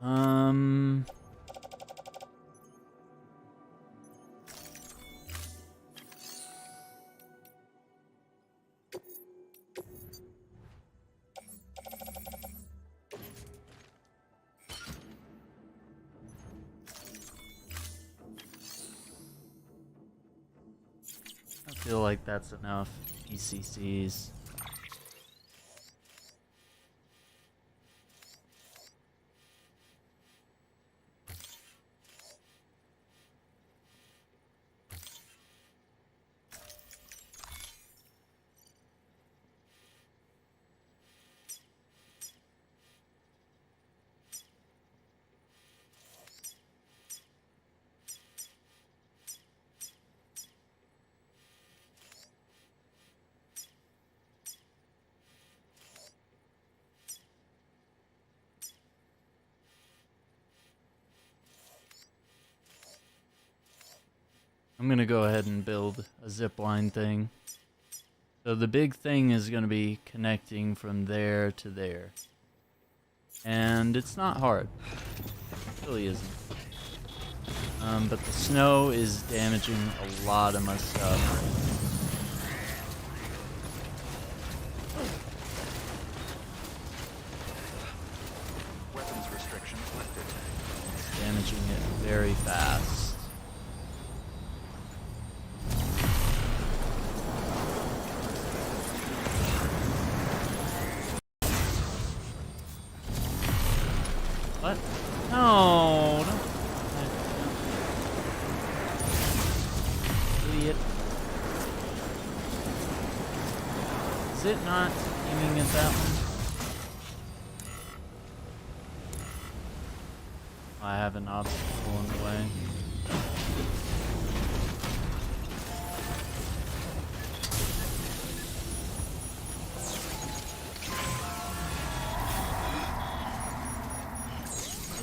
Um. I feel like that's enough PCCs. I'm gonna go ahead and build a zipline thing. So the big thing is gonna be connecting from there to there. And it's not hard. It really isn't. But the snow is damaging a lot of my stuff. Weapons restrictions lifted. It's damaging it very fast. What? No, don't. Idiot. Is it not aiming at that one? I have an obstacle in the way.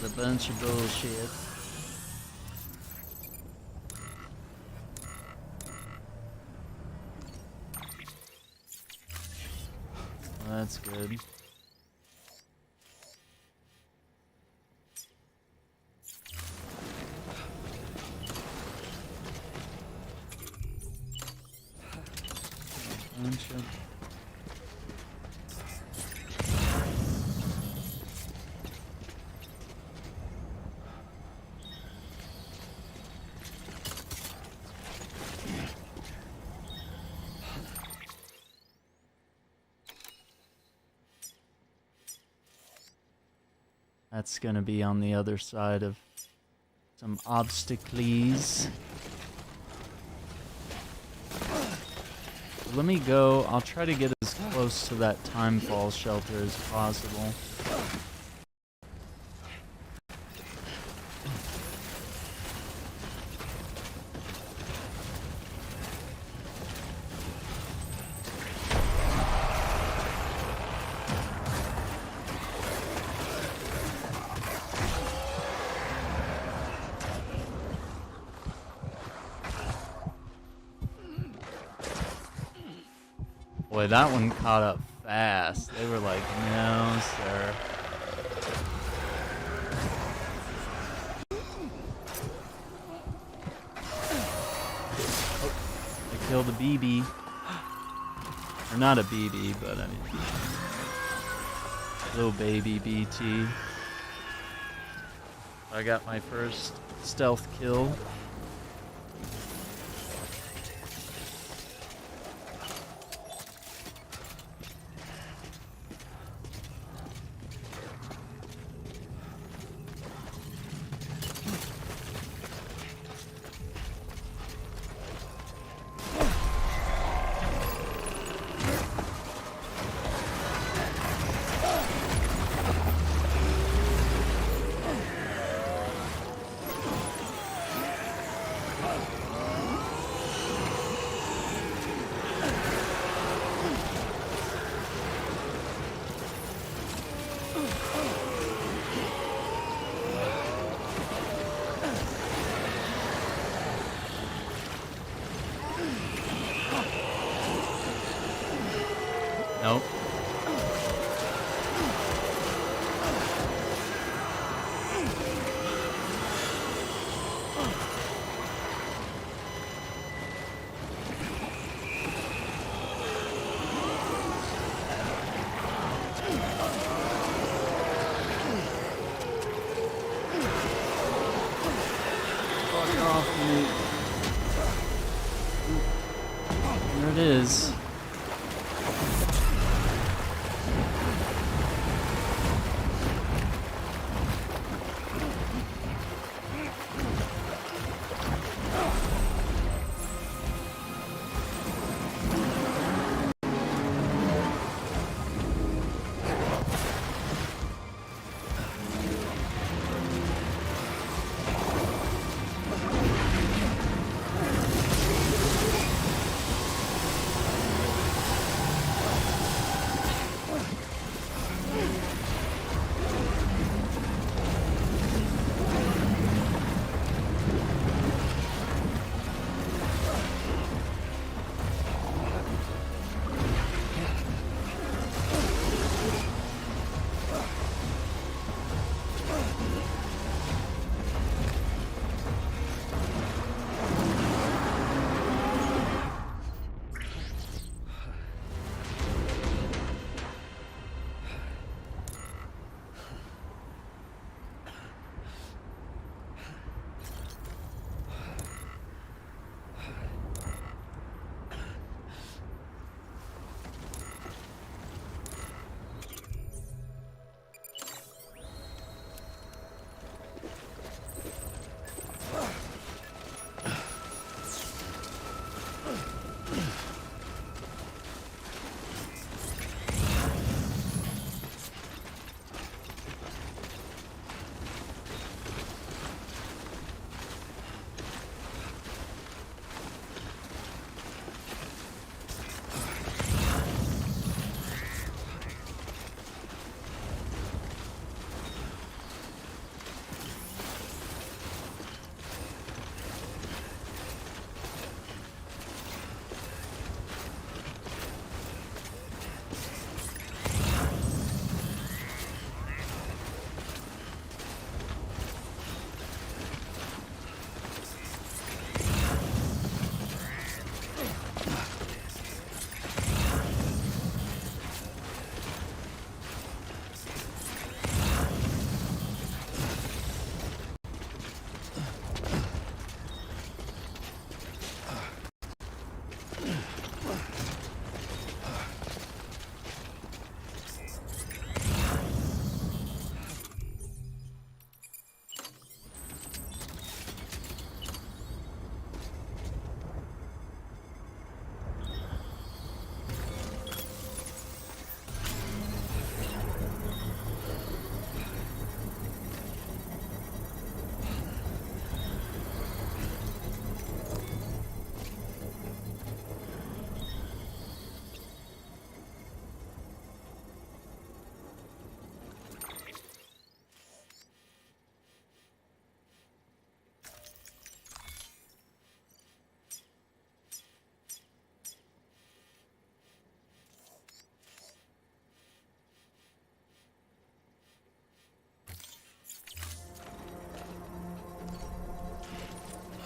A bunch of bullshit. Well, that's good. Bunch of That's gonna be on the other side of some obstacles. Let me go. I'll try to get as close to that timefall shelter as possible. Boy, that one caught up fast. They were like, no, sir. Oh, I killed a BB. Or not a BB, but I mean, little baby BT. I got my first stealth kill. off me. There it is.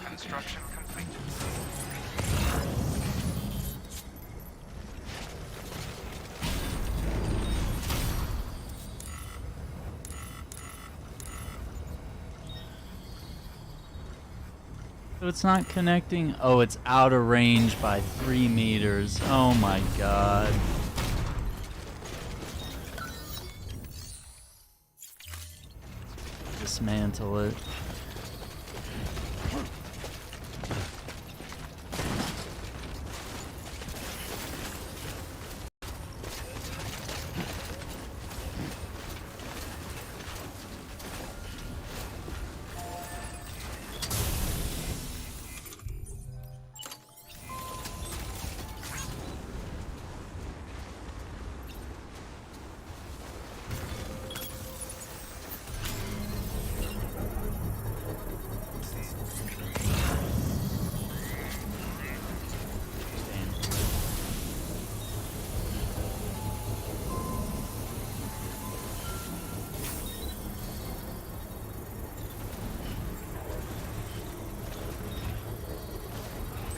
Construction complete. So it's not connecting. Oh, it's out of range by 3 meters. Oh my god. Dismantle it.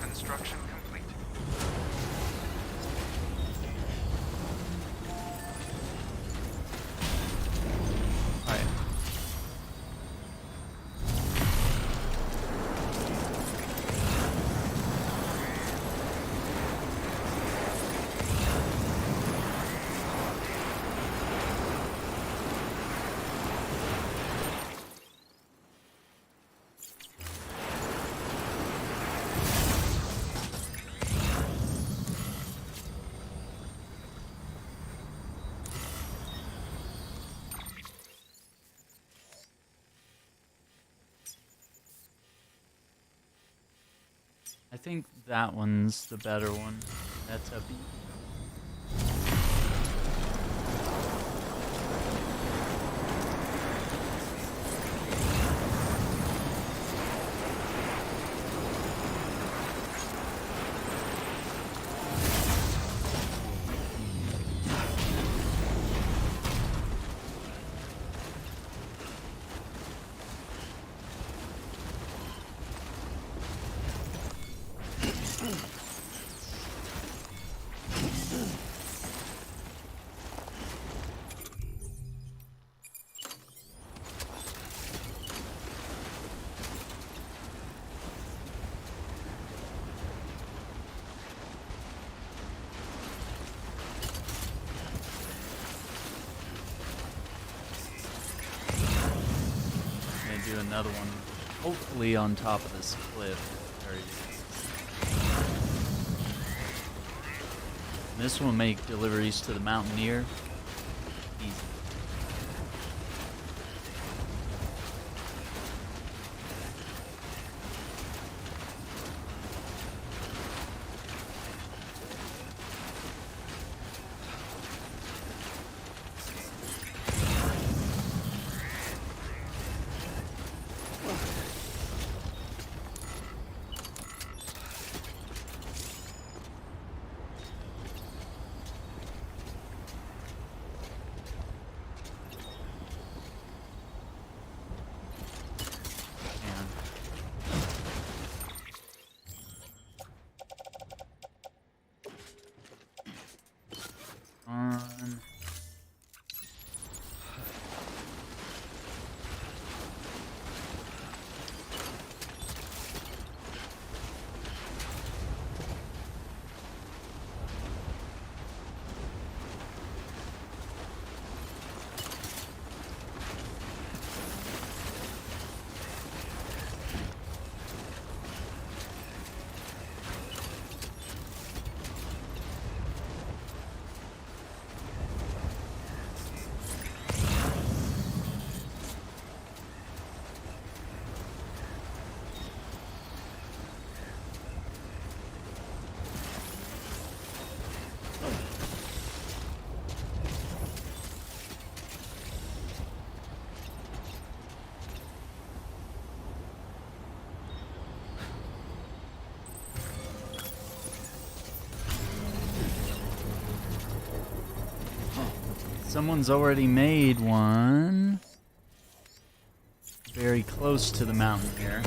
Construction complete. Alright. think that one's the better one. That's a B. Do another one, hopefully on top of this cliff. Very easy. This will make deliveries to the Mountaineer easy. Someone's already made one very close to the mountain here.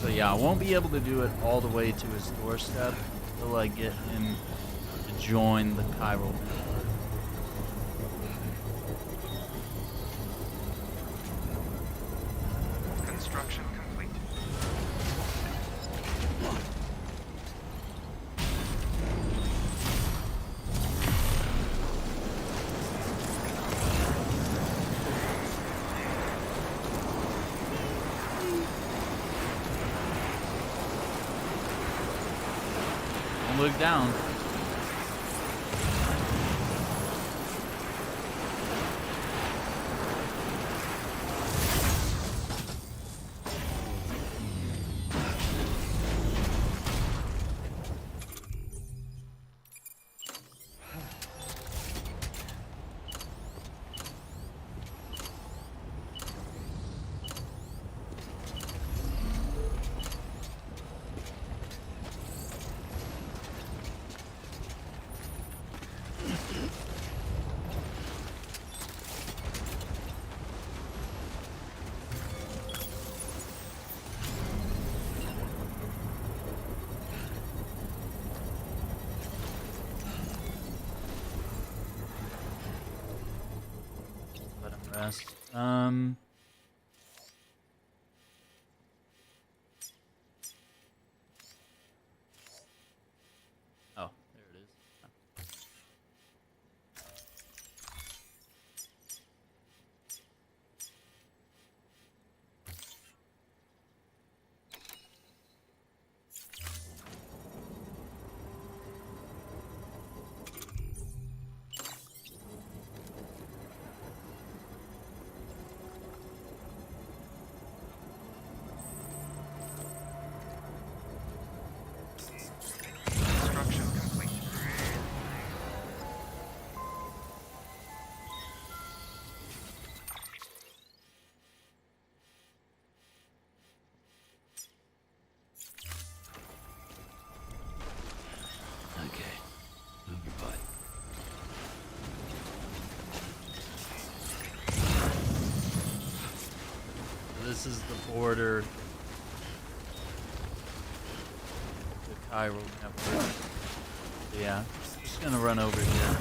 So yeah, I won't be able to do it all the way to his doorstep until I get him to join the chiral network. Construction complete. Look down. Rest. Oh, there it is. this is the border. The chiral network. So yeah, just gonna run over here.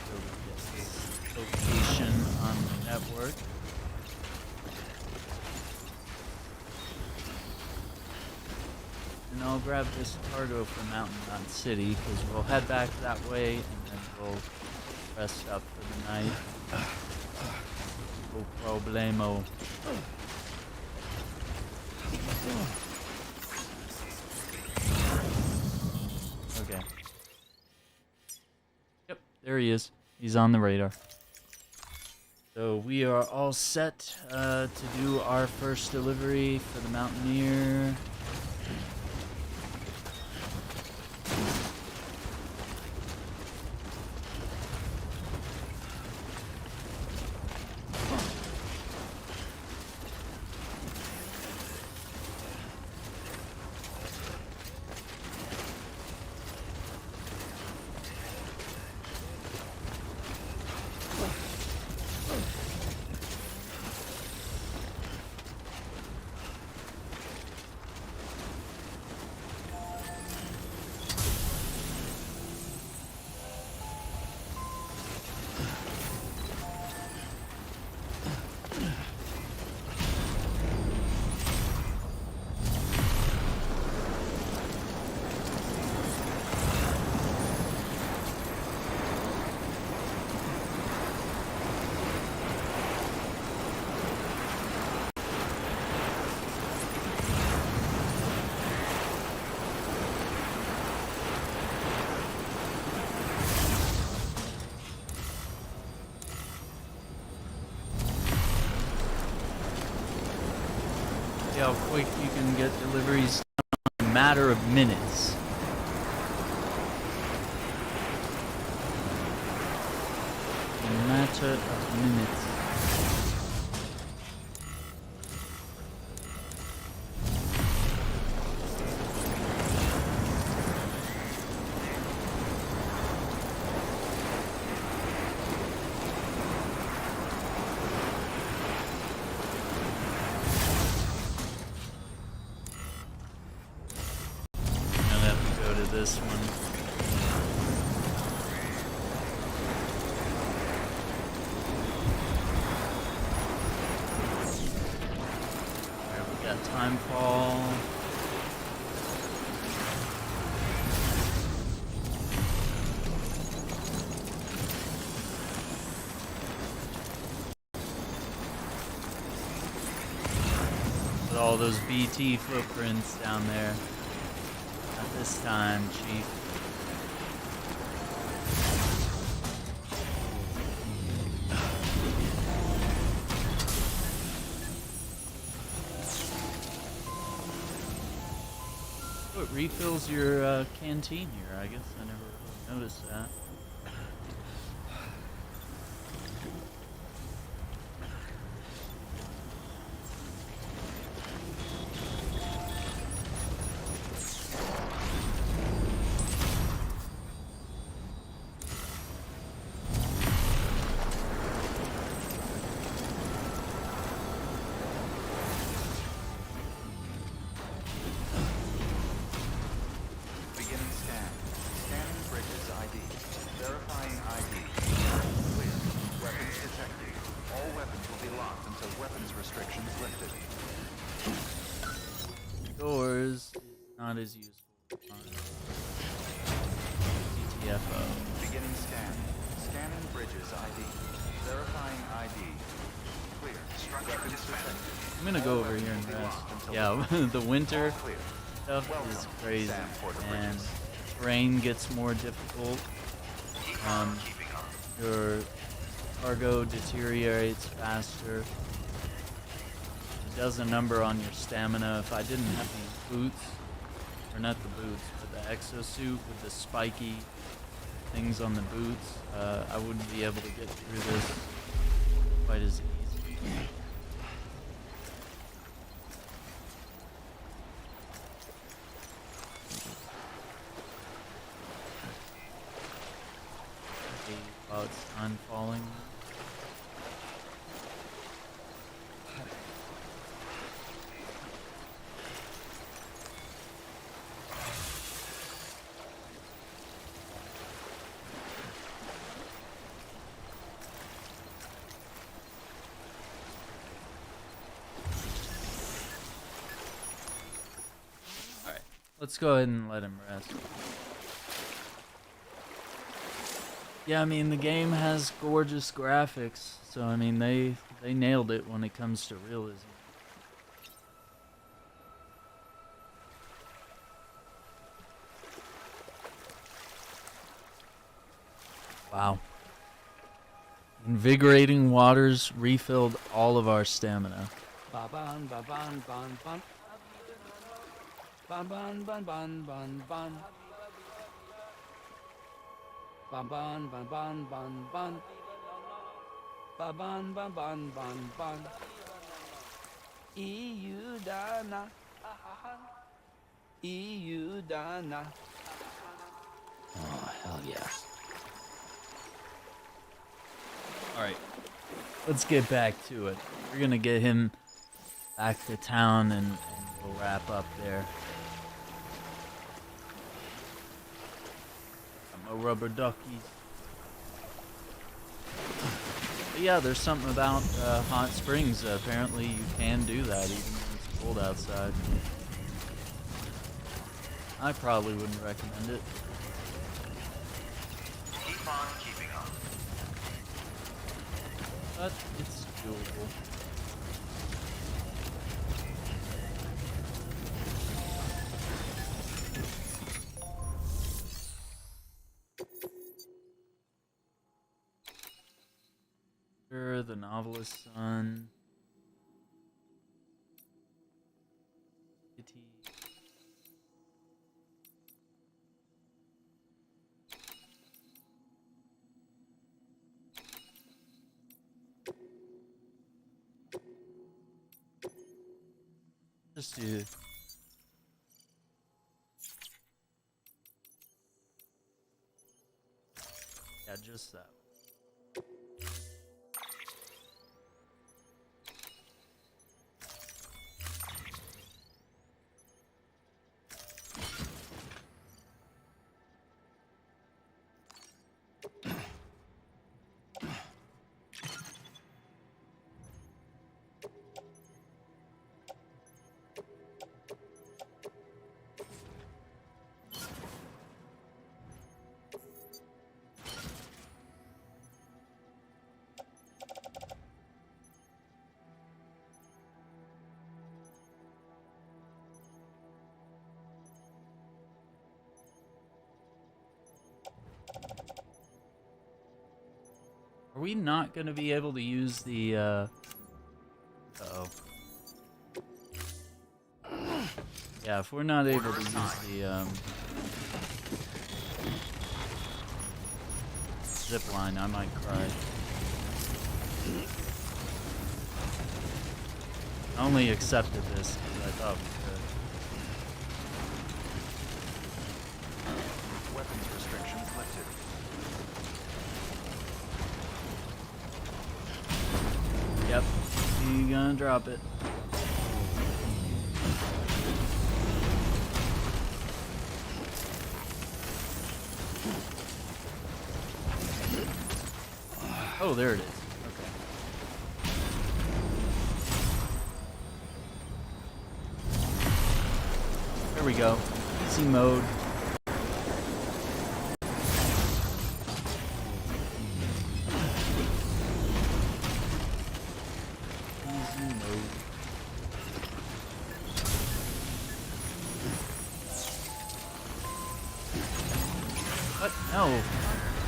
So we get this location on the network. And I'll grab this cargo from Mountain Mountain City because we'll head back that way and then we'll rest up for the night. No problemo. Okay. Yep, there he is. He's on the radar. So we are all set to do our first delivery for the Mountaineer. See how quick you can get deliveries in a matter of minutes. A matter of minutes. This one. Alright, we got timefall. With all those BT footprints down there. This time, Chief. Oh, it refills your canteen here. I guess I never really noticed that. Not as useful. GTFO. Beginning scan. Scanning bridges ID. Verifying ID. Clear. Weapons detected. I'm gonna go over here and rest. Yeah, the winter stuff is crazy, and terrain gets more difficult. Your cargo deteriorates faster. It does a number on your stamina. If I didn't have these boots, or not the boots, but the exosuit with the spiky things on the boots, I wouldn't be able to get through this quite as easy. while it's sun falling. Alright, let's go ahead and let him rest. Yeah, I mean, the game has gorgeous graphics, so I mean, they nailed it when it comes to realism. Wow. Invigorating waters refilled all of our stamina. Ba-ban, ba-ban, ban, ban. Ban, ban, ban, ban, ban, ban. Ban, ban, ban, ban, ban, ban. Ba-ban, ban, ban, ban, ban. EU Dana. EU Dana. Oh, hell yeah. Alright, let's get back to it. We're gonna get him back to town and we'll wrap up there. Got my rubber duckies. But yeah, there's something about hot springs. Apparently you can do that even when it's cold outside. I probably wouldn't recommend it. Keep on keeping on. But it's doable. Sure, the novelist's son. Kitty. Just do. Yeah, just that. Are we not going to be able to use the, uh-oh. Yeah, if we're not able to use the, zip line, I might cry. I only accepted this because I thought we could. Weapons restrictions lifted. Yep, you gonna drop it. Oh, there it is. Okay. There we go. Easy mode. What? No.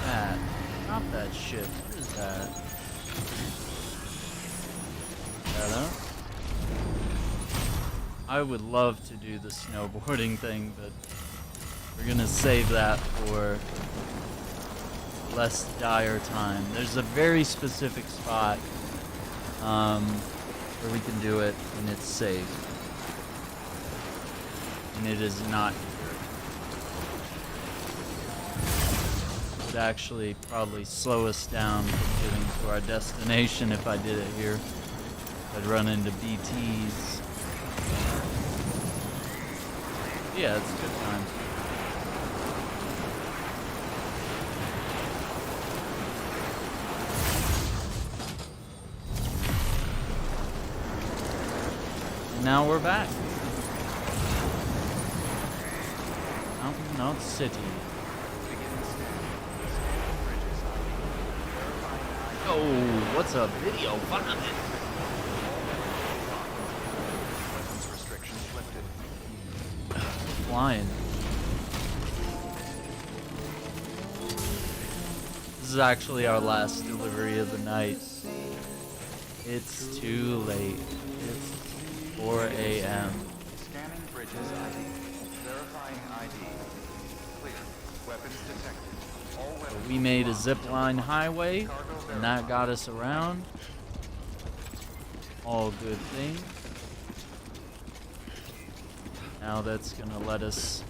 That. Drop that shit. What is that? That up? I would love to do the snowboarding thing, but we're gonna save that for less dire time. There's a very specific spot where we can do it, and it's safe. And it is not here. would actually probably slow us down from getting to our destination if I did it here. I'd run into BTs. Yeah, it's good times. And now we're back. Mountain Knot City. Oh, what's a video vomit? Weapons restrictions lifted. Flying. This is actually our last delivery of the night. It's too late. It's 4 a.m. Scanning bridges ID. Verifying ID. Clear. Weapons detected. All weapons. We made a zipline highway, and that got us around. All good things. Now that's gonna let us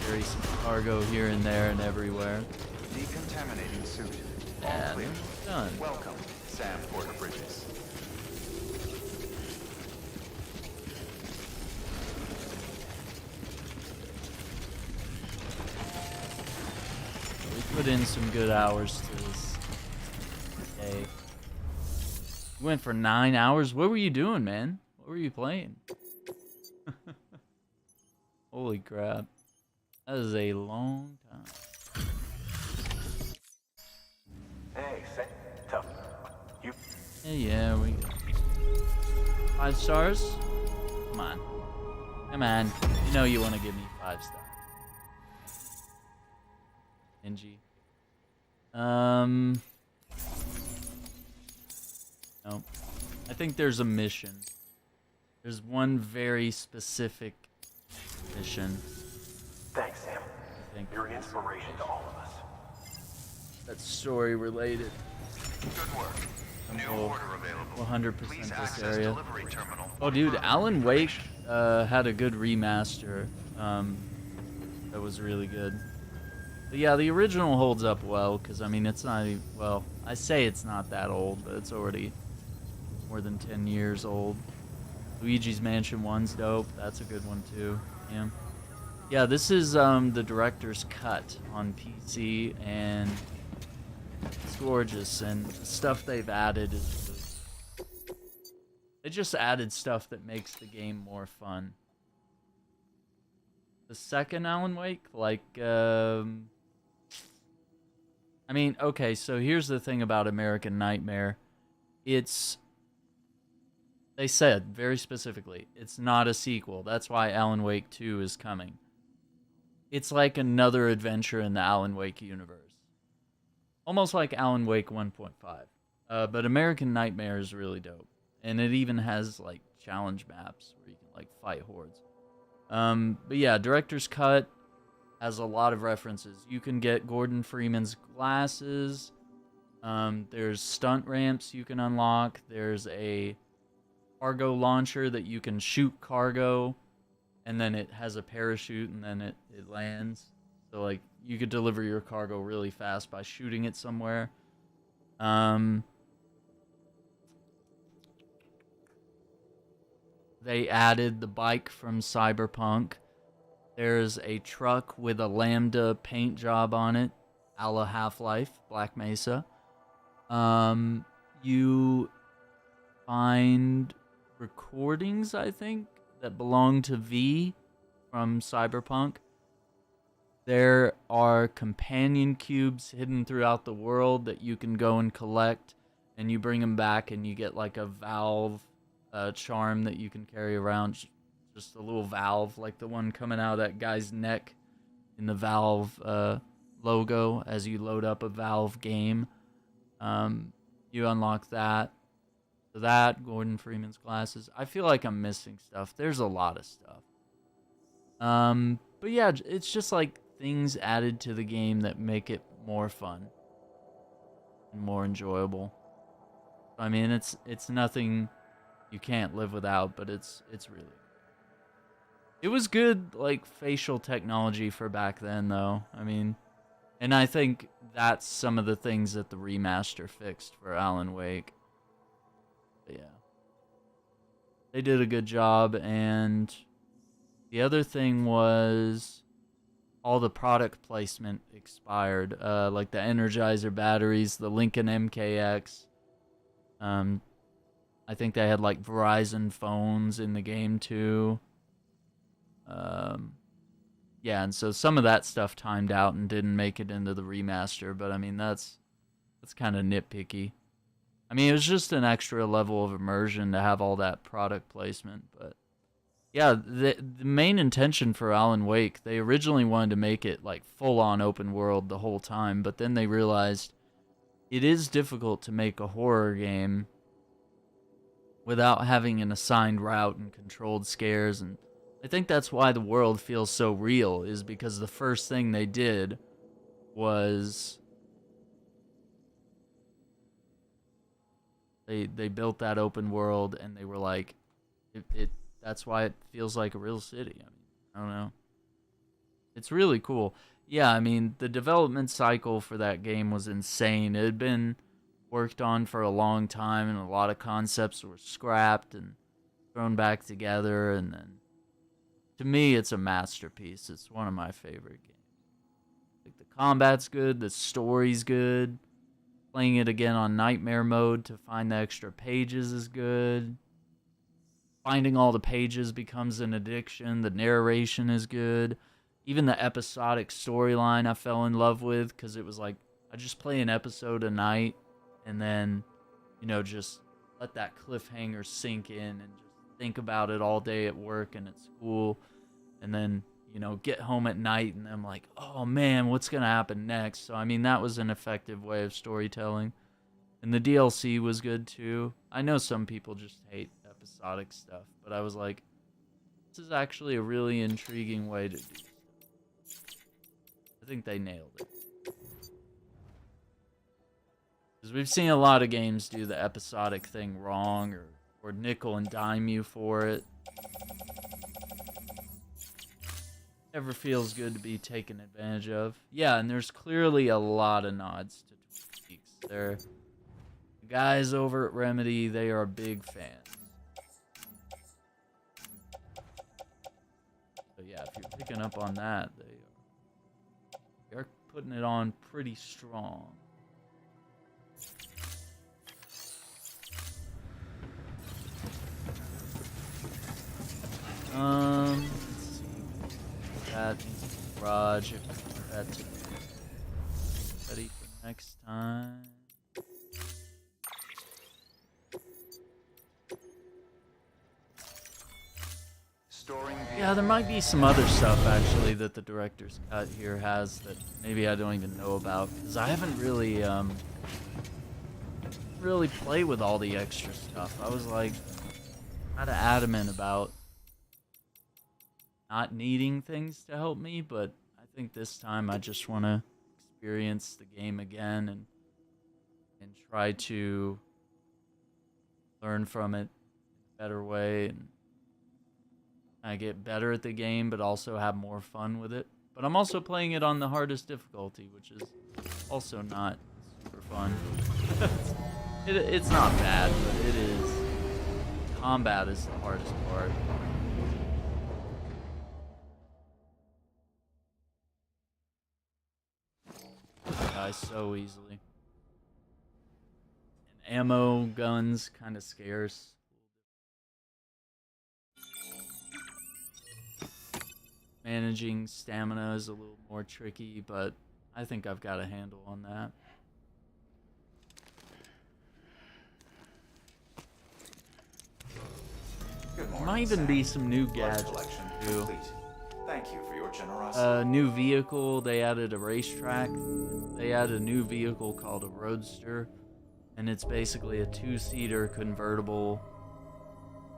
carry some cargo here and there and everywhere. Decontaminating suit. All And clear. done. Welcome, Sam Porter Bridges. We put in some good hours to this day. We went for 9 hours. What were you doing, man? What were you playing? Holy crap. That is a long time. Hey, Sam. Tough. You. Yeah, we go. 5 stars? Come on. Come on. You know you want to give me 5 stars. NG. No. I think there's a mission. There's one very specific mission. Thanks, Sam. I think You're an inspiration to all of us. that's story related. Good work. New Oh, order available. 100% Please this access area. delivery terminal. Oh, dude, Alan Wake had a good remaster. That was really good. But yeah, the original holds up well, because, I mean, it's not, well, I say it's not that old, but it's already more than 10 years old. Luigi's Mansion 1's dope. That's a good one, too. Yeah. Yeah, this is the director's cut on PC, and it's gorgeous, and the stuff they've added is really... They just added stuff that makes the game more fun. The second Alan Wake, like, I mean, okay, so here's the thing about American Nightmare. It's... They said, very specifically, it's not a sequel. That's why Alan Wake 2 is coming. It's like another adventure in the Alan Wake universe. Almost like Alan Wake 1.5. But American Nightmare is really dope. And it even has, like, challenge maps where you can, like, fight hordes. But yeah, Director's Cut has a lot of references. You can get Gordon Freeman's glasses. There's stunt ramps you can unlock. There's a cargo launcher that you can shoot cargo, and then it has a parachute, and then it lands. So, like, you could deliver your cargo really fast by shooting it somewhere. They added the bike from Cyberpunk. There's a truck with a Lambda paint job on it, a la Half-Life, Black Mesa. You find recordings, I think, that belong to V from Cyberpunk. There are companion cubes hidden throughout the world that you can go and collect, and you bring them back and you get like a Valve charm that you can carry around. Just a little Valve, like the one coming out of that guy's neck in the Valve logo as you load up a Valve game. You unlock that. So that, Gordon Freeman's glasses. I feel like I'm missing stuff. There's a lot of stuff. But yeah, it's just like things added to the game that make it more fun and more enjoyable. I mean, it's nothing you can't live without, but it's really... It was good, like, facial technology for back then, though. I mean, and I think that's some of the things that the remaster fixed for Alan Wake. But yeah. They did a good job, and the other thing was all the product placement expired, like the Energizer batteries, the Lincoln MKX. I think they had like Verizon phones in the game too. Yeah, and so some of that stuff timed out and didn't make it into the remaster, but I mean that's kind of nitpicky. I mean, it was just an extra level of immersion to have all that product placement, but yeah, the main intention for Alan Wake, they originally wanted to make it like full-on open world the whole time, but then they realized it is difficult to make a horror game without having an assigned route and controlled scares, and I think that's why the world feels so real, is because the first thing they did was they built that open world, and they were like, that's why it feels like a real city. I mean, I don't know. It's really cool. Yeah, I mean, the development cycle for that game was insane. It had been worked on for a long time, and a lot of concepts were scrapped and thrown back together, and then to me, it's a masterpiece. It's one of my favorite games. Like, the combat's good, the story's good. Playing it again on Nightmare mode to find the extra pages is good. Finding all the pages becomes an addiction. The narration is good. Even the episodic storyline I fell in love with, because it was like, I just play an episode a night and then, you know, just let that cliffhanger sink in and just think about it all day at work and at school. And then, you know, get home at night and I'm like, oh man, what's going to happen next? So, I mean, that was an effective way of storytelling. And the DLC was good too. I know some people just hate episodic stuff, but I was like, this is actually a really intriguing way to do it. I think they nailed it. Because we've seen a lot of games do the episodic thing wrong, or nickel and dime you for it. Never feels good to be taken advantage of. Yeah, and there's clearly a lot of nods to Twin Peaks. The guys over at Remedy, they are big fans. So yeah, if you're picking up on that, they're putting it on pretty strong. Let's see. That needs a garage. If we put that to ready for next time. Yeah, there might be some other stuff actually that the director's cut here has that maybe I don't even know about, because I haven't really played with all the extra stuff. I was like kind of adamant about not needing things to help me, but I think this time I just want to experience the game again and try to learn from it in a better way, and I get better at the game, but also have more fun with it. But I'm also playing it on the hardest difficulty, which is also not super fun. It's not bad, but it is. Combat is the hardest part. Die so easily. And ammo, guns, kind of scarce. Managing stamina is a little more tricky, but I think I've got a handle on that. Good morning, There might even be some new Blood gadgets collection too. complete. Thank you for your generosity. New vehicle, they added a racetrack. They added a new vehicle called a Roadster, and it's basically a two-seater convertible.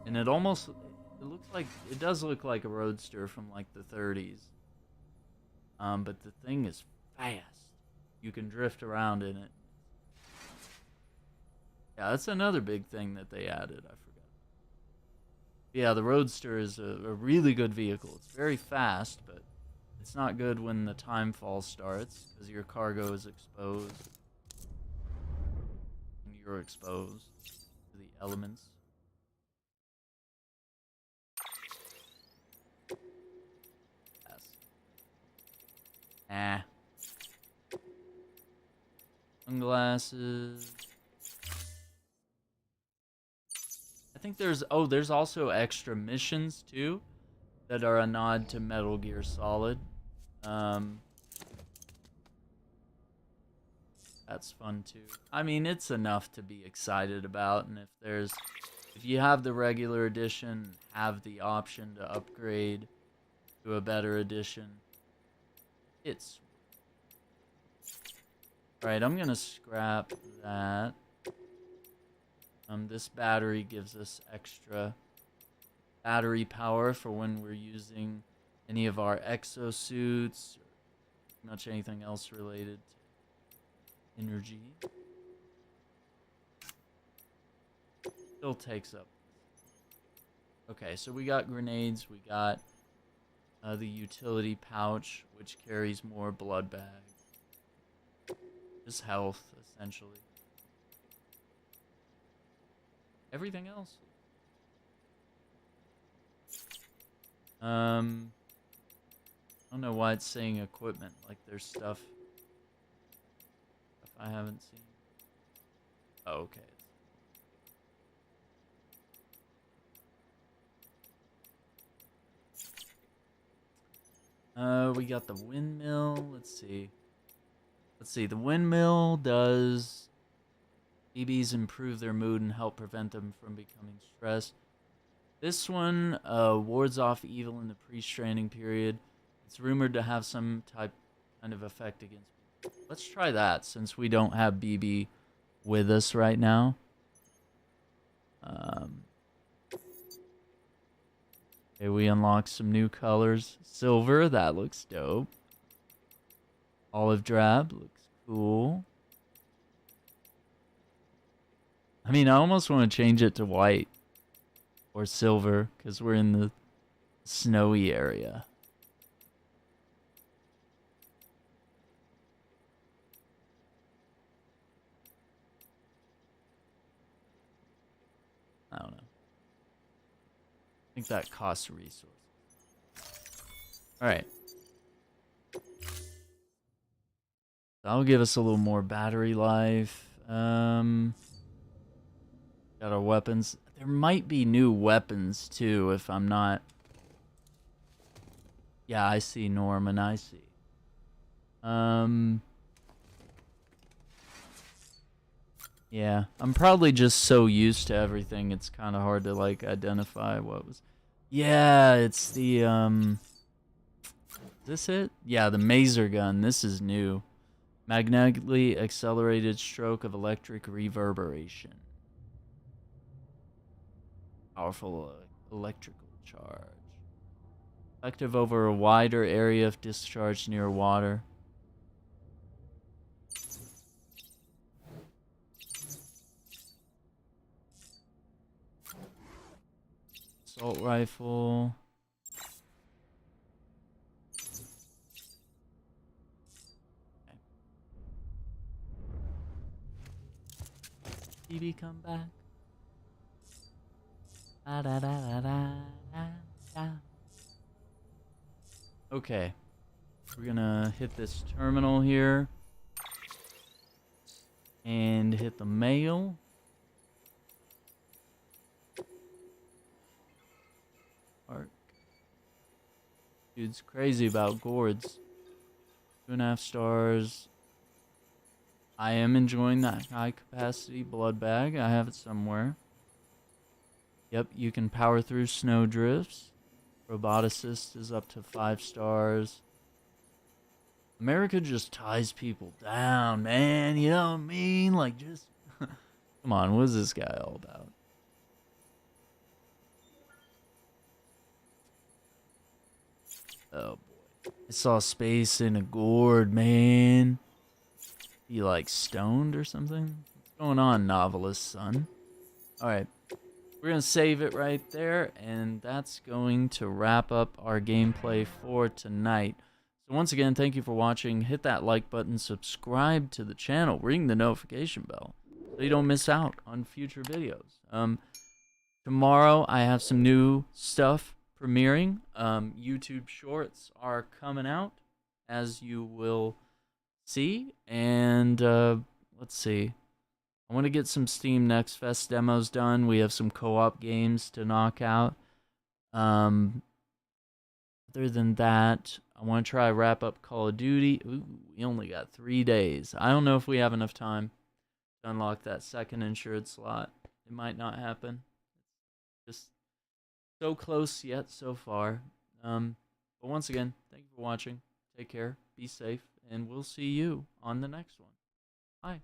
And it does look like a Roadster from like the 30s. But the thing is fast. You can drift around in it. Yeah, that's another big thing that they added. I forgot. Yeah, the Roadster is a really good vehicle. It's very fast, but It's not good when the time fall starts, because your cargo is exposed. And you're exposed to the elements. Yes. Ah. Sunglasses. I think there's also extra missions too that are a nod to Metal Gear Solid. That's fun too. I mean, it's enough to be excited about, and if you have the regular edition, have the option to upgrade to a better edition, it's alright. I'm gonna scrap that. This battery gives us extra battery power for when we're using any of our exosuits, or pretty much anything else related to energy. Still takes up. Okay, so we got grenades, we got the utility pouch, which carries more blood bag. Just health, essentially. Everything else. I don't know why it's saying equipment, like there's stuff I haven't seen. Oh, okay. We got the windmill. Let's see. The windmill does BBs improve their mood and help prevent them from becoming stressed. This one wards off evil in the pre-stranding period. It's rumored to have some kind of effect against people. Let's try that since we don't have BB with us right now. Okay, we unlocked some new colors. Silver, that looks dope. Olive drab looks cool. I mean, I almost want to change it to white or silver because we're in the snowy area. I don't know. I think that costs resources. Alright. That'll give us a little more battery life. Got our weapons. There might be new weapons too if I'm not... Yeah, I see Norman, I see. Yeah, I'm probably just so used to everything, it's kind of hard to, like, identify what was... Yeah, it's the, Is this it? Yeah, the maser gun. This is new. Magnetically accelerated stroke of electric reverberation. Powerful electrical charge. Effective over a wider area if discharged near water. Assault rifle. BB come back. Da, da, da, da, da, da. Okay. We're gonna hit this terminal here. And hit the mail. Dude's crazy about gourds. 2.5 stars. I am enjoying that high capacity blood bag. I have it somewhere. Yep, you can power through snow drifts. Roboticist is up to 5 stars. America just ties people down, man. You know what I mean? Like, just... Come on, what is this guy all about? Oh boy. I saw space in a gourd, man. You like stoned or something? What's going on, novelist son? Alright. We're gonna save it right there, and that's going to wrap up our gameplay for tonight. So once again, thank you for watching. Hit that like button, subscribe to the channel, ring the notification bell so you don't miss out on future videos. Tomorrow I have some new stuff premiering. YouTube shorts are coming out, as you will see. And let's see. I want to get some Steam Next Fest demos done. We have some co-op games to knock out. Other than that, I want to try wrap up Call of Duty. Ooh, we only got 3 days. I don't know if we have enough time to unlock that second insured slot. It might not happen. Just so close yet so far. But once again, thank you for watching. Take care, be safe, and we'll see you on the next one. Bye.